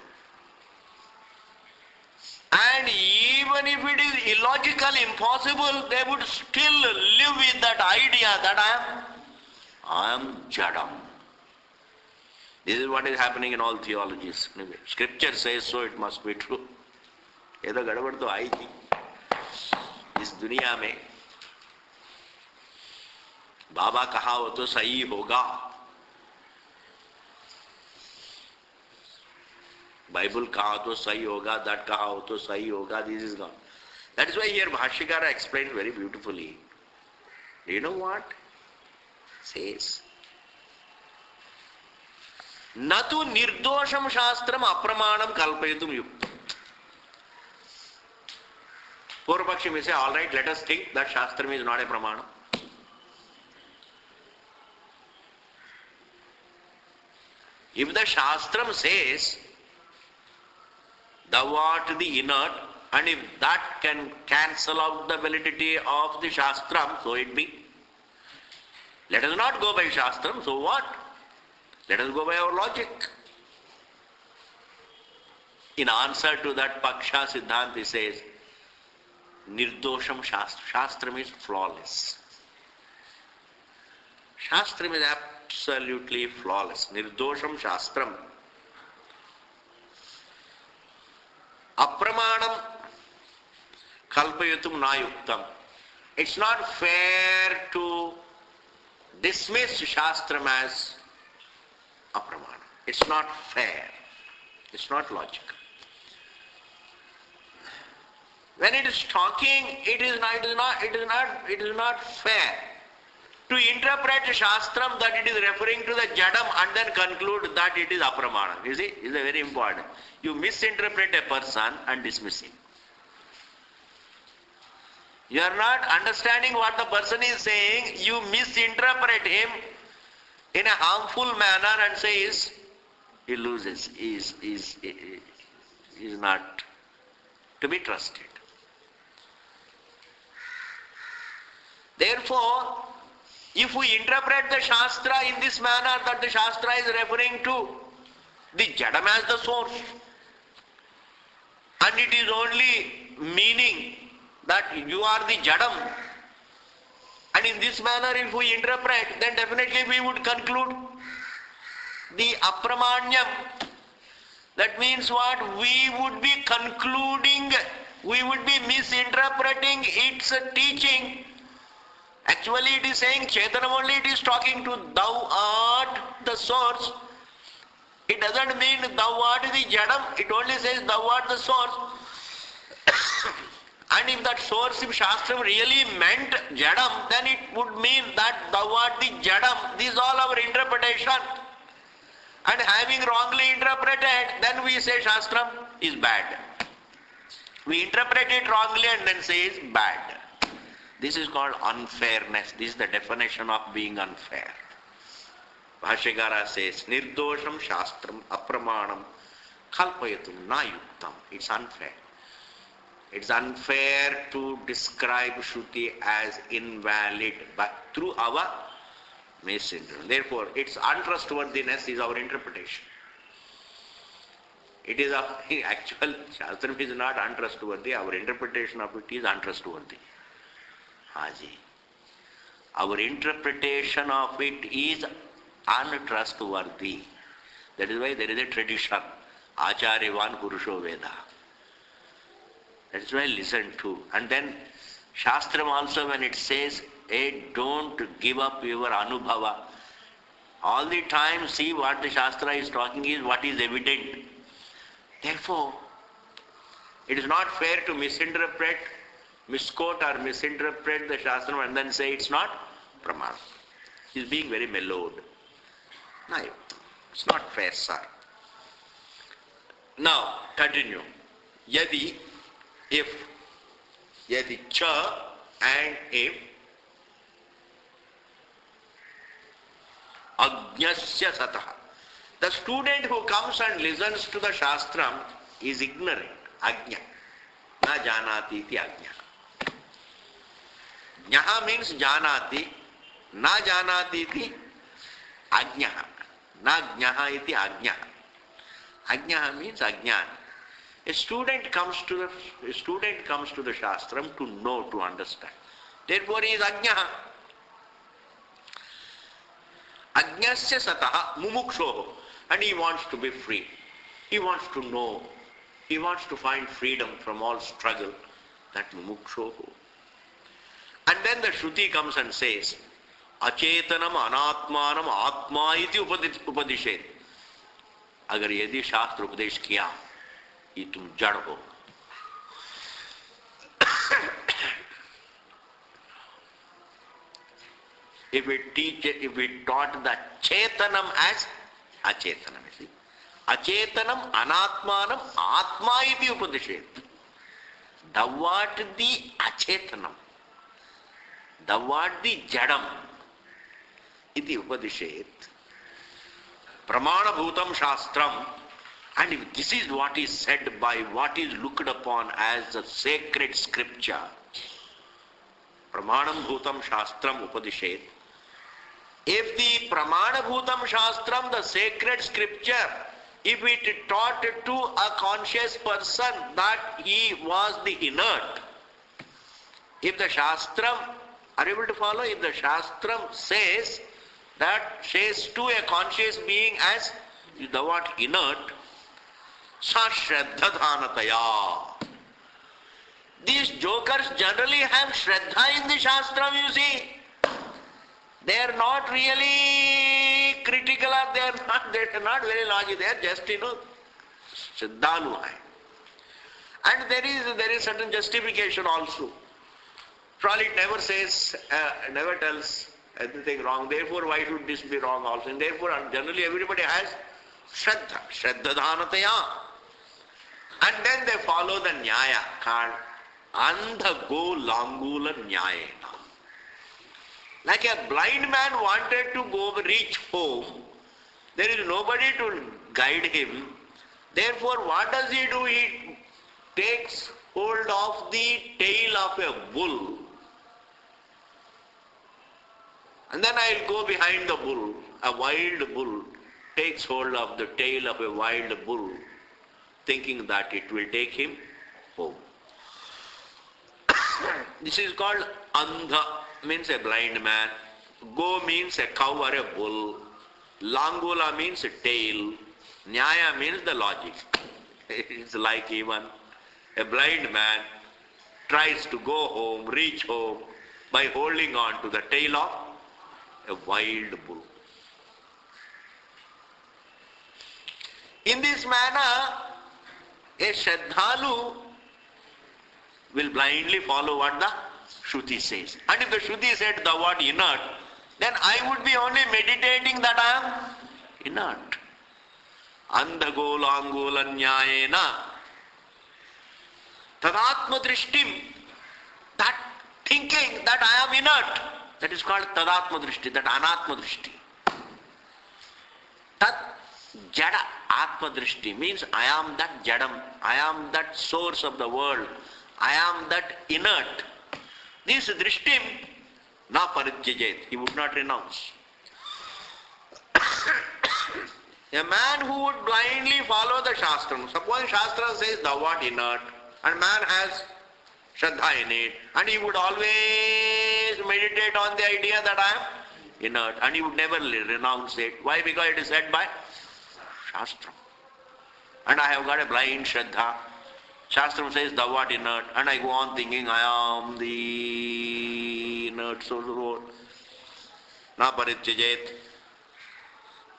And even if it is illogical, impossible, they would still live with that idea that I am Jadam. This is what is happening in all theologies. Scripture says so, it must be true. ये तो गड़बड़ तो आई थी इस दुनिया में. बाबा कहा हो तो सही होगा, बाइबल कहा तो सही होगा, that कहा हो तो सही होगा. This is gone. That is why here Bhashyakara explained very beautifully. Do you know what? Says Natu nirdosham shastram apramanam kalpayatum yuktam. Purvapakshi may say, all right, let us think that Shastram is not a pramana. If the Shastram says, thou art the inert, and if that can cancel out the validity of the Shastram, so it be. Let us not go by Shastram, so what? Let us go by our logic. In answer to that, Paksha Siddhanti says, Nirdosham Shastra. Shastram is flawless. Shastram is absolutely flawless. Nirdosham Shastram. Apramanam kalpayatum nayuktam. It's not fair to dismiss Shastram as apramana. It's not fair. It's not logical. When it is talking, it is not fair to interpret Shastram that it is referring to the Jadam and then conclude that it is apramana. You see, it is very important. You misinterpret a person and dismiss him. You are not understanding what the person is saying, you misinterpret him in a harmful manner and says he loses, is not to be trusted. Therefore, if we interpret the Shastra in this manner, that the Shastra is referring to the Jadam as the source, and it is only meaning that you are the Jadam, and in this manner if we interpret, then definitely we would conclude the Apramanyam. That means what? We would be concluding, we would be misinterpreting its teaching Actually it is saying Chetanam only, it is talking to thou art the source. It doesn't mean thou art the Jadam, it only says thou art the source. And if that source, if Shastra really meant Jadam, then it would mean that thou art the Jadam. This is all our interpretation. And having wrongly interpreted, then we say Shastra is bad. We interpret it wrongly and then say it's bad. This is called unfairness. This is the definition of being unfair. Bhashyakara says, Nirdosham Shastram Apramanam Kalpayatum Na Yuktam. It's unfair. It's unfair to describe Shruti as invalid, but through our misinterpretation. Therefore, its untrustworthiness is our interpretation. It is actual Shastra is not untrustworthy. Our interpretation of it is untrustworthy. Haji. Our interpretation of it is untrustworthy. That is why there is a tradition. Acharyavan Purusho Veda. That is why listen to. And then Shastram also, when it says, hey, don't give up your anubhava. All the time see what the Shastra is talking is what is evident. Therefore, it is not fair to misinterpret, misquote or misinterpret the Shastra and then say it's not Pramana. He is being very mellowed. No, it's not fair, sir. Now, continue. Yadi, if, yadi cha and if, ajnasya sataha. The student who comes and listens to the Shastram is ignorant. Ajna. Na janati iti ajna. Jnaha means janati. Na janati iti ajna. Na jnaha iti ajna. Ajna means ajnana. A student comes to the Shastram to know, to understand. Therefore he is ajna. Ajnasya sataha mumukshoho. And he wants to be free. He wants to know. He wants to find freedom from all struggle. That mumukshoho. And then the Shruti comes and says, Achetanam anatmanam atma iti upadishet. Agar yadi Shastra upadesh kiya, ye tum jad ho. If we taught the Chetanam as Achetanam, you see. Achetanam anatmanam atma iti upadishet. Thou art the Achetanam. Thou art the Jadam. Iti upadishet. Pramana bhutam shastram. And if this is what is said by what is looked upon as a sacred scripture, Pramanam bhutam shastram upadishet. If the Pramana bhutam shastram, the sacred scripture, if it taught to a conscious person that he was the inert, if the Shastram, are you able to follow? If the Shastram says to a conscious being as the word inert, sa shraddhadhanataya. These jokers generally have shraddha in the Shastram, you see. They are not really critical or they are not very logical. They are just, shraddhanu. And there is certain justification also. Probably it never says, never tells anything wrong. Therefore, why should this be wrong also? And therefore, generally everybody has shraddha, shraddhadhanataya. And then they follow the nyaya called andha go langula nyayena. Like a blind man wanted to go reach home, there is nobody to guide him. Therefore, what does he do? He takes hold of the tail of a bull. And then I'll go behind the bull. A wild bull takes hold of the tail of a wild bull, thinking that it will take him home. This is called andha, means a blind man. Go means a cow or a bull. Langula means a tail. Nyaya means the logic. It's like even a blind man tries to go home, reach home. by holding on to the tail of a wild bull. In this manner, a Shraddhalu will blindly follow what the Shruti says. And if the Shruti said thou art inert, then I would be only meditating that I am inert. Andhagolangolanyayena tadatma drishtim, that thinking that I am inert, that is called tadatma drishti, that anatma drishti. Tat jada atma drishti means I am that jadam, I am that source of the world, I am that inert. This drishtim na parityajet, he would not renounce. A man who would blindly follow the Shastra, suppose Shastra says thou art inert, and man has Shraddha in it, and he would always meditate on the idea that I am inert, and he would never renounce it. Why? Because it is said by Shastra. And I have got a blind Shraddha. Shastra says thou art inert, and I go on thinking I am the inert soul. Na parityajet.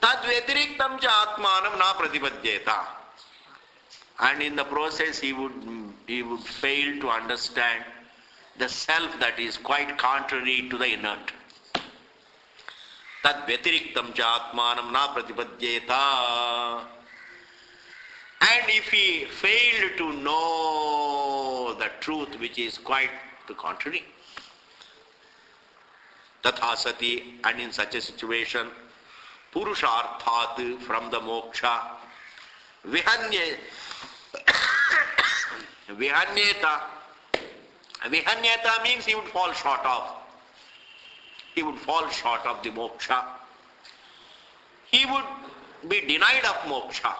Tad vyatiriktam cha atmanam na pratipadyeta. And in the process he would fail to understand the self that is quite contrary to the inert. Tad vyatiriktam cha atmanam na pratipadyeta. And if he failed to know the truth which is quite the contrary, tatha sati, and in such a situation, purusharthat, from the moksha, vihanyeta. Vihanyeta means he would fall short of. He would fall short of the moksha. He would be denied of moksha.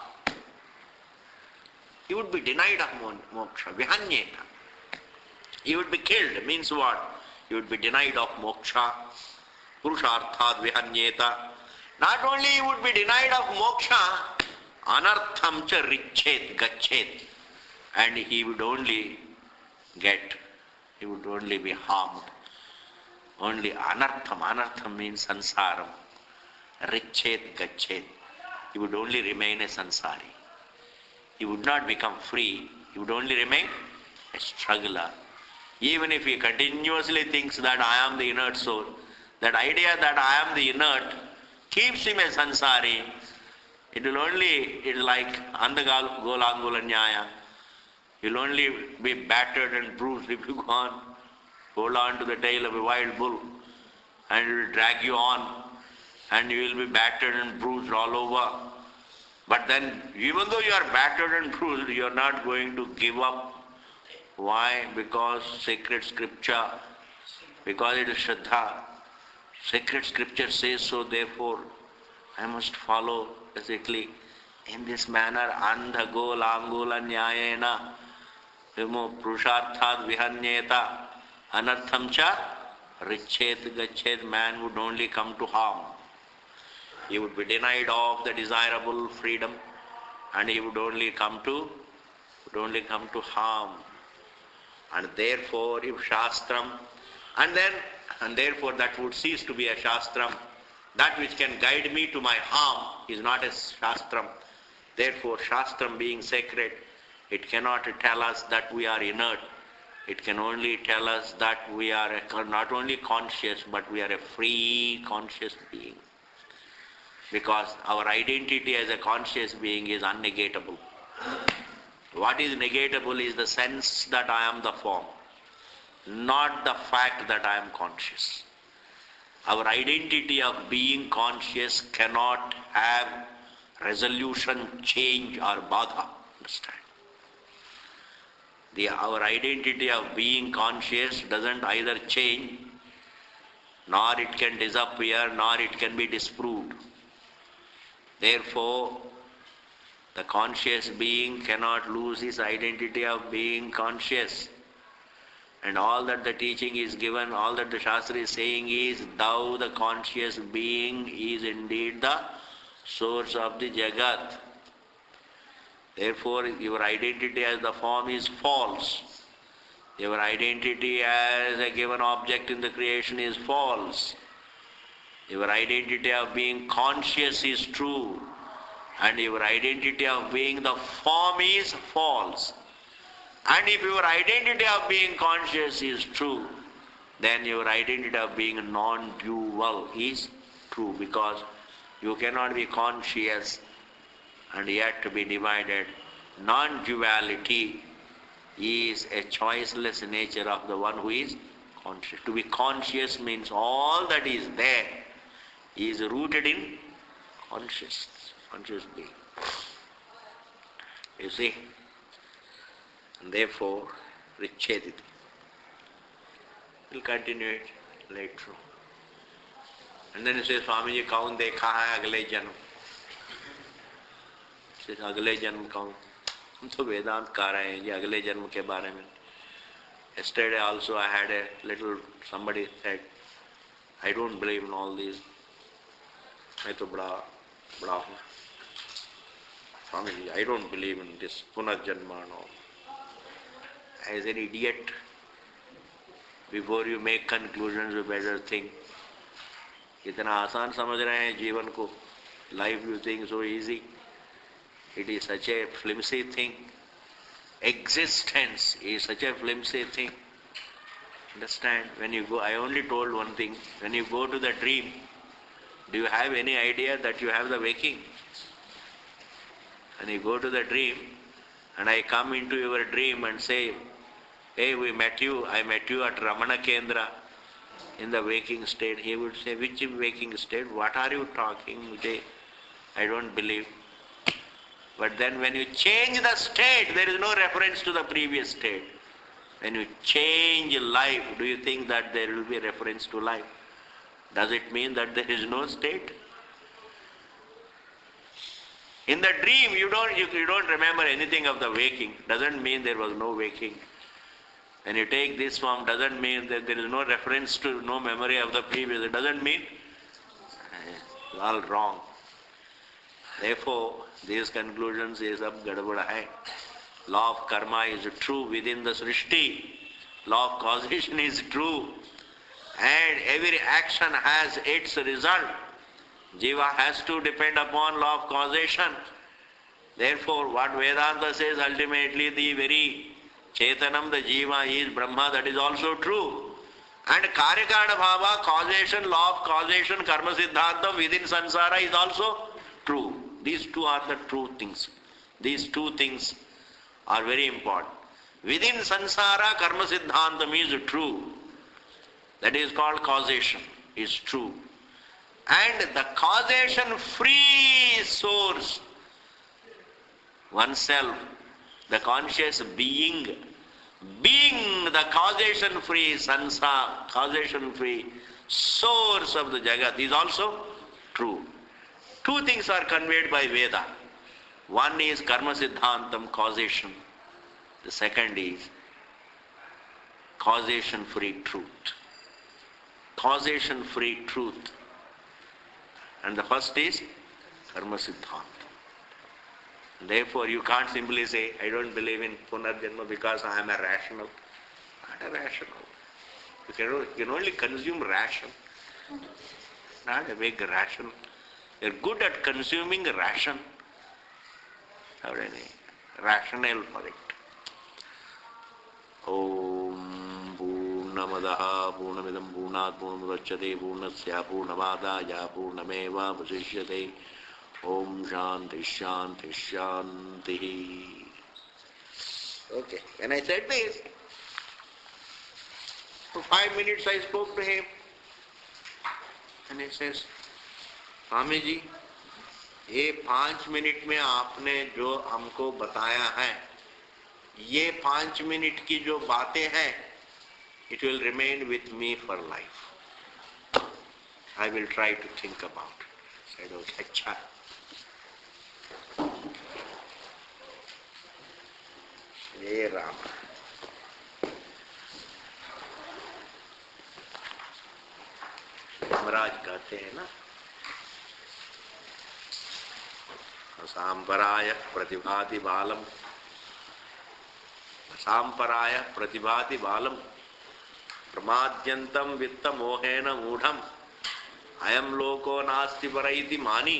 He would be denied of moksha. Vihanyeta. He would be killed. Means what? He would be denied of moksha. Purusharthat vihanyeta. Not only he would be denied of moksha, anartham cha richet gachet, and he would only be harmed. Only anartham means sansaram. Richet gachet. He would only remain a sansari. He would not become free. He would only remain a struggler. Even if he continuously thinks that I am the inert soul, that idea that I am the inert keeps him a sansari. It is like andhagolangolanyaya. He will only be battered and bruised if you go on. Hold on to the tail of a wild bull, and it will drag you on, and you will be battered and bruised all over. But then, even though you are battered and bruised, you are not going to give up. Why? Because sacred scripture, because it is Shraddha. Sacred scripture says so, therefore I must follow basically in this manner. Andhagolangolanyayena purusharthat vihanyeta anartham cha richet gachet. Man would only come to harm. He would be denied of the desirable freedom, and he would only come to harm. And therefore, if Shastram, and therefore that would cease to be a Shastram. That which can guide me to my harm is not a Shastram. Therefore, Shastram being sacred, it cannot tell us that we are inert. It can only tell us that we are not only conscious, but we are a free conscious being. Because our identity as a conscious being is unnegatable. What is negatable is the sense that I am the form, not the fact that I am conscious. Our identity of being conscious cannot have resolution, change or badha. Understand? Our identity of being conscious doesn't either change, nor it can disappear, nor it can be disproved. Therefore, the conscious being cannot lose his identity of being conscious. And all that the teaching is given, all that the Shastra is saying is, thou the conscious being is indeed the source of the Jagat. Therefore, your identity as the form is false. Your identity as a given object in the creation is false. Your identity of being conscious is true. And your identity of being the form is false. And if your identity of being conscious is true, then your identity of being non-dual is true, because you cannot be conscious and yet to be divided. Non-duality is a choiceless nature of the one who is conscious. To be conscious means all that is there is rooted in conscious being. You see? And therefore, Ikshatyadhikaranam. We'll continue it later. And then he says, Swamiji, kaun dekha hai agle janm? He says, agle janm kaun? हम तो वेदांत कर रहे हैं जी अगले जन्म के बारे में. Yesterday also I had a little, somebody said, I don't believe in all these. मैं तो बड़ा हूँ. Swamiji, I don't believe in this punarjanma and all. As an idiot, before you make conclusions, you better think. इतना आसान समझ रहे हैं जीवन को. Life you think so easy. It is such a flimsy thing. Existence is such a flimsy thing. Understand? When you go, I only told one thing. When you go to the dream, do you have any idea that you have the waking? When you go to the dream, and I come into your dream and say, hey, I met you at Ramana Kendra in the waking state. He would say, which waking state? What are you talking? I don't believe. But then when you change the state, there is no reference to the previous state. When you change life, do you think that there will be a reference to life? Does it mean that there is no state? In the dream, you don't remember anything of the waking. Doesn't mean there was no waking. When you take this form, doesn't mean that there is no reference to, no memory of the previous. It doesn't mean it's all wrong. Therefore, these conclusions is ab gadbad hai. Law of karma is true within the srishti. Law of causation is true. And every action has its result. Jiva has to depend upon law of causation. Therefore, what Vedanta says, ultimately the very Chetanam, the Jiva is Brahma, that is also true. And Karyakarana Bhava, causation, law of causation, karma siddhanta within samsara is also true. These two are the true things. These two things are very important. Within samsara, karma siddhantam is true. That is called causation, is true. And the causation-free source, oneself, the conscious being the causation-free sansara, causation-free source of the Jagat is also true. Two things are conveyed by Veda. One is karma siddhantam, causation. The second is causation-free truth. Causation-free truth. And the first is karma siddhantam. Therefore, you can't simply say, I don't believe in punarjanma because I am a rational. Not a rational. You can only consume ration. Not a big ration. You're good at consuming ration. Have any rationale for it. Om Purnamadaha Purnamidam Purnat Purnamudachyate Purnasya Purnavadaya Purnameva Vasishyate Om Shanti Shanti Shanti. Okay, when I said this, for 5 minutes I spoke to him. And he says, Swami ji, ये 5 minute में आपने जो हमको बताया है, ये 5 minute की जो बातें हैं, it will remain with me for life. I will try to think about it. I said, okay, अच्छा. ये राम. महाराज कहते हैं ना, सांपराय प्रतिभाति बालम सांपराय प्रतिभाति बालम प्रमाद्यंतम वित्त मोहेन मूढ़म अयम लोको नास्ति परैति मानी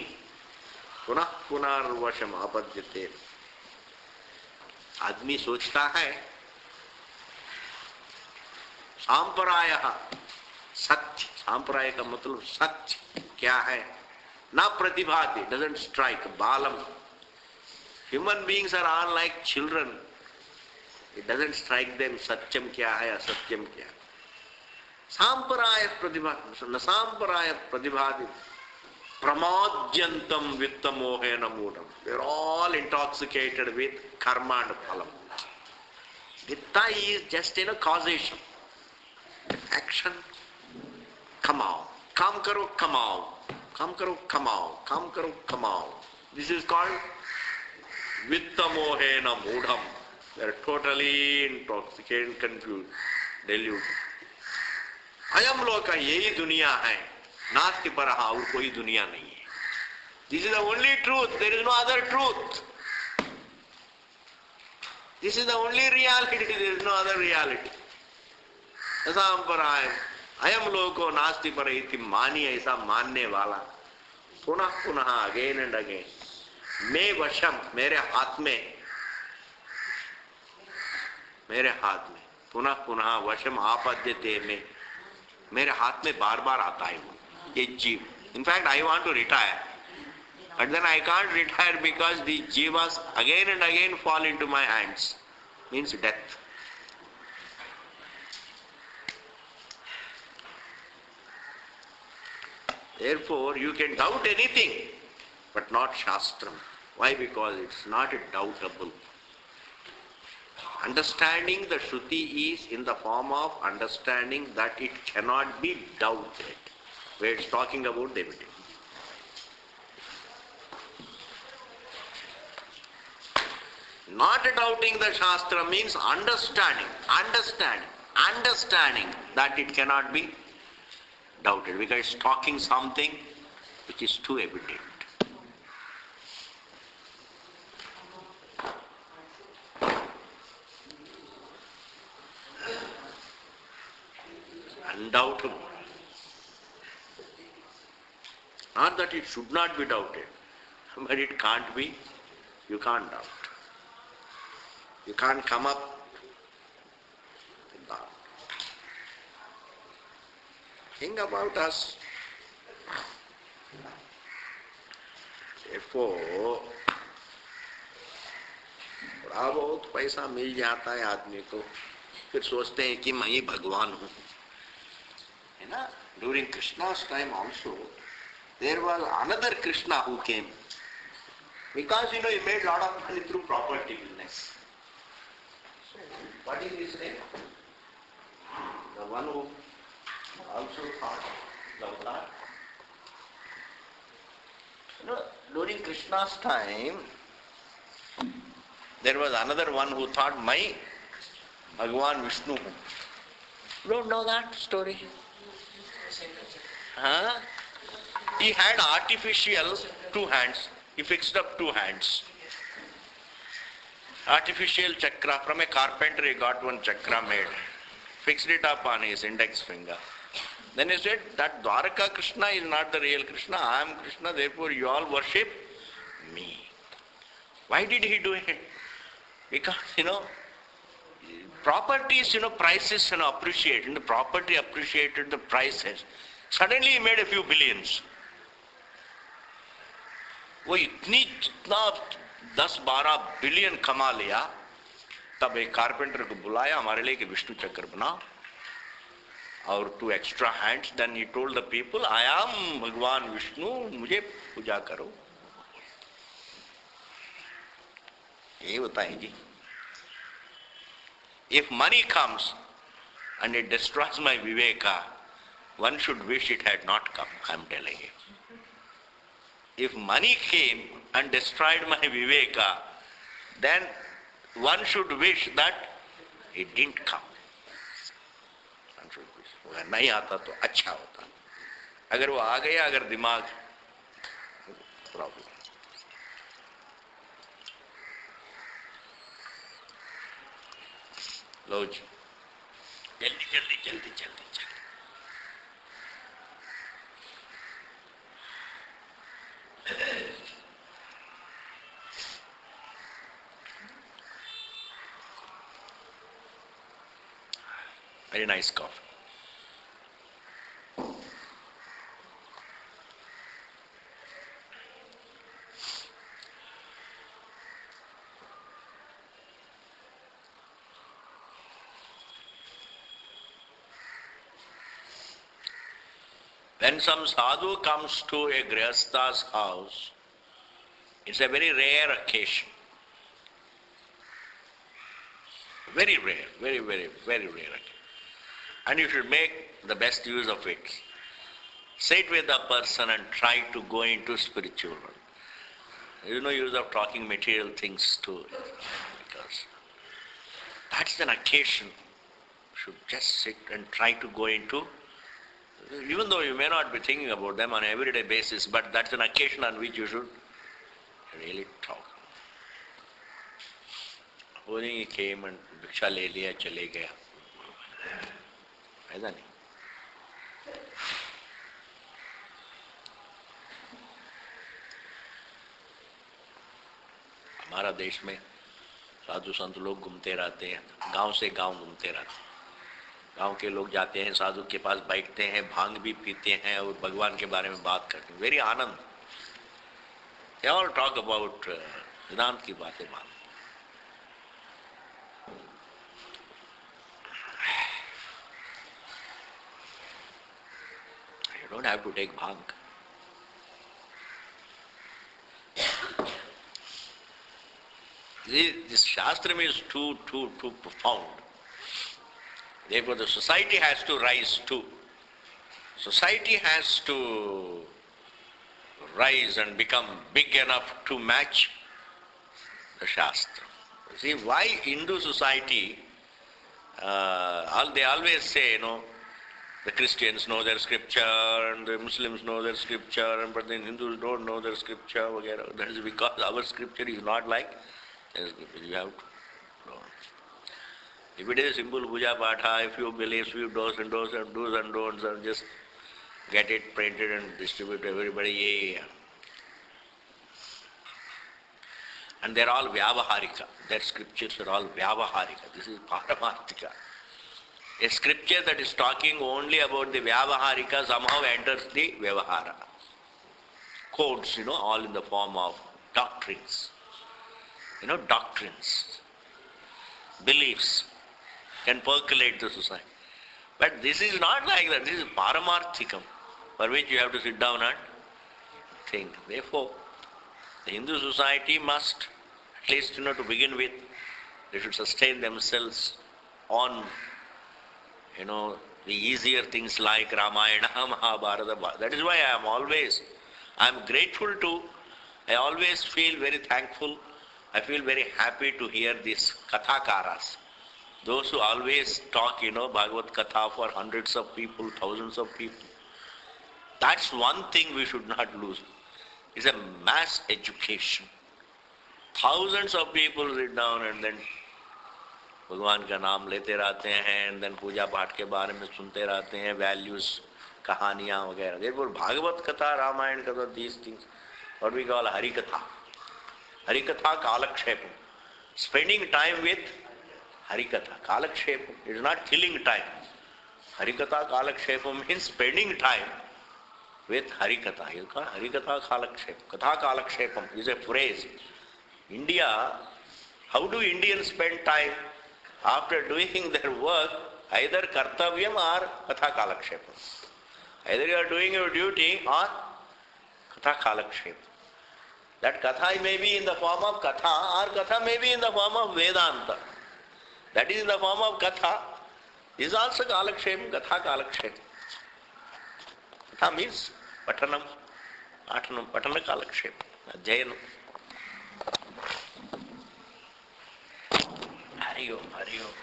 पुनः पुनर्वशम आपद्यते। आदमी सोचता है सांपराय, सत्य, सांपराय का मतलब सत्य क्या है, ना प्रतिभाति, डजंट स्ट्राइक, बालम, human beings are all like children, it doesn't strike them सत्यम क्या है असत्यम क्या है। सांपराय प्रतिभा न सांपराय प्रतिभाति प्रमाद्यंतम वित्त मोहेन मूढ़म, they are all intoxicated with karma and फलम। वित्ता is just in a causation, action, कमाओ, काम करो कमाओ, काम करो कमाओ, काम करो कमाओ, दिस इज कॉल्ड वित्त मोहेन मूढ़म। They are totally intoxicated, confused, deluded. अयम लोक, यही दुनिया है, नास्ति परहा, और कोई दुनिया नहीं है। This is the only truth, there is no other truth, this is the only reality, there is no other reality. सांपराय अयम लोको नास्ति पर इति मानी, ऐसा मानने वाला पुनः पुनः अगेन एंड अगेन, मैं वशम, मेरे हाथ में, मेरे हाथ में, पुनः पुनः वशम आपद्यते में, मेरे हाथ में बार बार आता है वो, ये जीव। In fact I want to retire, but then I can't retire because the जीवास again and again fall into my hands, means death. Therefore, you can doubt anything, but not Shastram. Why? Because it's not doubtable. Understanding the Shruti is in the form of understanding that it cannot be doubted, where it's talking about divinity. Not doubting the Shastra means understanding that it cannot be doubted, because it's talking something which is too evident. Undoubtable. Not that it should not be doubted, but it can't be, you can't doubt. You can't come up with doubt. Think about us. Therefore, थोड़ा बहुत पैसा मिल जाता है आदमी को, फिर सोचते हैं कि मैं ही भगवान हूँ, है ना। During Krishna's time also, there was another Krishna who came, because he made lot of money through property business. What is his name? The one who also thought the avatar. During Krishna's time, there was another one who thought, my Bhagavan Vishnu. You don't know that story? Huh? He had artificial 2 hands. He fixed up 2 hands. Artificial chakra. From a carpenter he got one chakra made. Fixed it up on his index finger. Then he said that Dwaraka Krishna is not the real Krishna. I am Krishna, therefore you all worship me. Why did he do it? Because, properties, prices, appreciate. And the property appreciated the prices. Suddenly he made a few billions. वो इतना 10-12 billion कमा लिया, तब एक carpenter को बुलाया, हमारे लिए कि विष्णु चक्र बनाओ, और 2 extra hands. Then he told the people, I am भगवान विष्णु, मुझे पूजा करो. ये होता है जी. If money comes and it destroys my viveka, one should wish it had not come, I am telling you. If money came and destroyed my viveka, then one should wish that it didn't come. One should wish. अगर नहीं आता तो अच्छा होता. अगर वो आ गया, अगर दिमाग प्रॉब्लम. लो जी, जल्दी जल्दी जल्दी जल्दी जल्दी. Very nice coffee. When some sadhu comes to a grihastha's house, it's a very rare occasion. Very rare, very rare occasion. And you should make the best use of it. Sit with the person and try to go into spiritual world. There is no use of talking material things to it, because that's an occasion. You should just sit and try to go into, even though you may not be thinking about them on an everyday basis, but that's an occasion on which you should really talk. Only he came and भिक्षा ले लिया चले गया, ऐसा नहीं. हमारा देश में साधु संत लोग घूमते रहते हैं, गांव से गांव घूमते रहते हैं. गांव के लोग जाते हैं, साधु के पास बैठते हैं, भांग भी पीते हैं और भगवान के बारे में बात करते हैं. Very Anand. They all talk about वेदांत की बातें मानते. You don't have to take bhang. This shastram is too profound. Therefore the society has to rise too. Society has to rise and become big enough to match the shastra. See, why Hindu society, they always say, the Christians know their scripture and the Muslims know their scripture, but the Hindus don't know their scripture. That is because our scripture is not like their scripture. You have to know. If it is simple puja patha, if you believe few do's and don'ts and just get it printed and distribute to everybody, yeah. And they're all vyavaharika. Their scriptures are all vyavaharika. This is paramarthika. A scripture that is talking only about the vyavaharika somehow enters the vyavahara. Codes, all in the form of doctrines. Doctrines, beliefs can percolate the society. But this is not like that. This is paramarthikam, for which you have to sit down and think. Therefore, the Hindu society must, at least, to begin with, they should sustain themselves on, the easier things like Ramayana, Mahabharata. That is why I am grateful to, I always feel very thankful, I feel very happy to hear these kathakaras. Those who always talk, Bhagavad Katha for hundreds of people, thousands of people. That's one thing we should not lose. It's a mass education. Thousands of people sit down and then भगवान का नाम लेते रहते हैं, and then पूजा पाठ के बारे में सुनते रहते हैं, values, कहानियाँ वगैरह. Therefore, Bhagavad Katha, Ramayana Katha, these things, what we call Harikatha. Harikatha Kalakshepam. Spending time with Harikatha. Kalakshepam. It is not killing time. Harikatha Kalakshepam means spending time with Harikatha. Harikatha Kalakshepam. Katha Kalakshepam is a phrase. India, how do Indians spend time after doing their work? Either Kartavyam or Katha Kalakshepam. Either you are doing your duty or Katha Kalakshepam. That Katha may be in the form of Katha, or Katha may be in the form of Vedanta. That is in the form of Katha. Is also Kalakshepam, Katha Kalakshepam. Katha means Patanam, Patana Kalakshepam, Jayanam. Hari Om, Hari Om.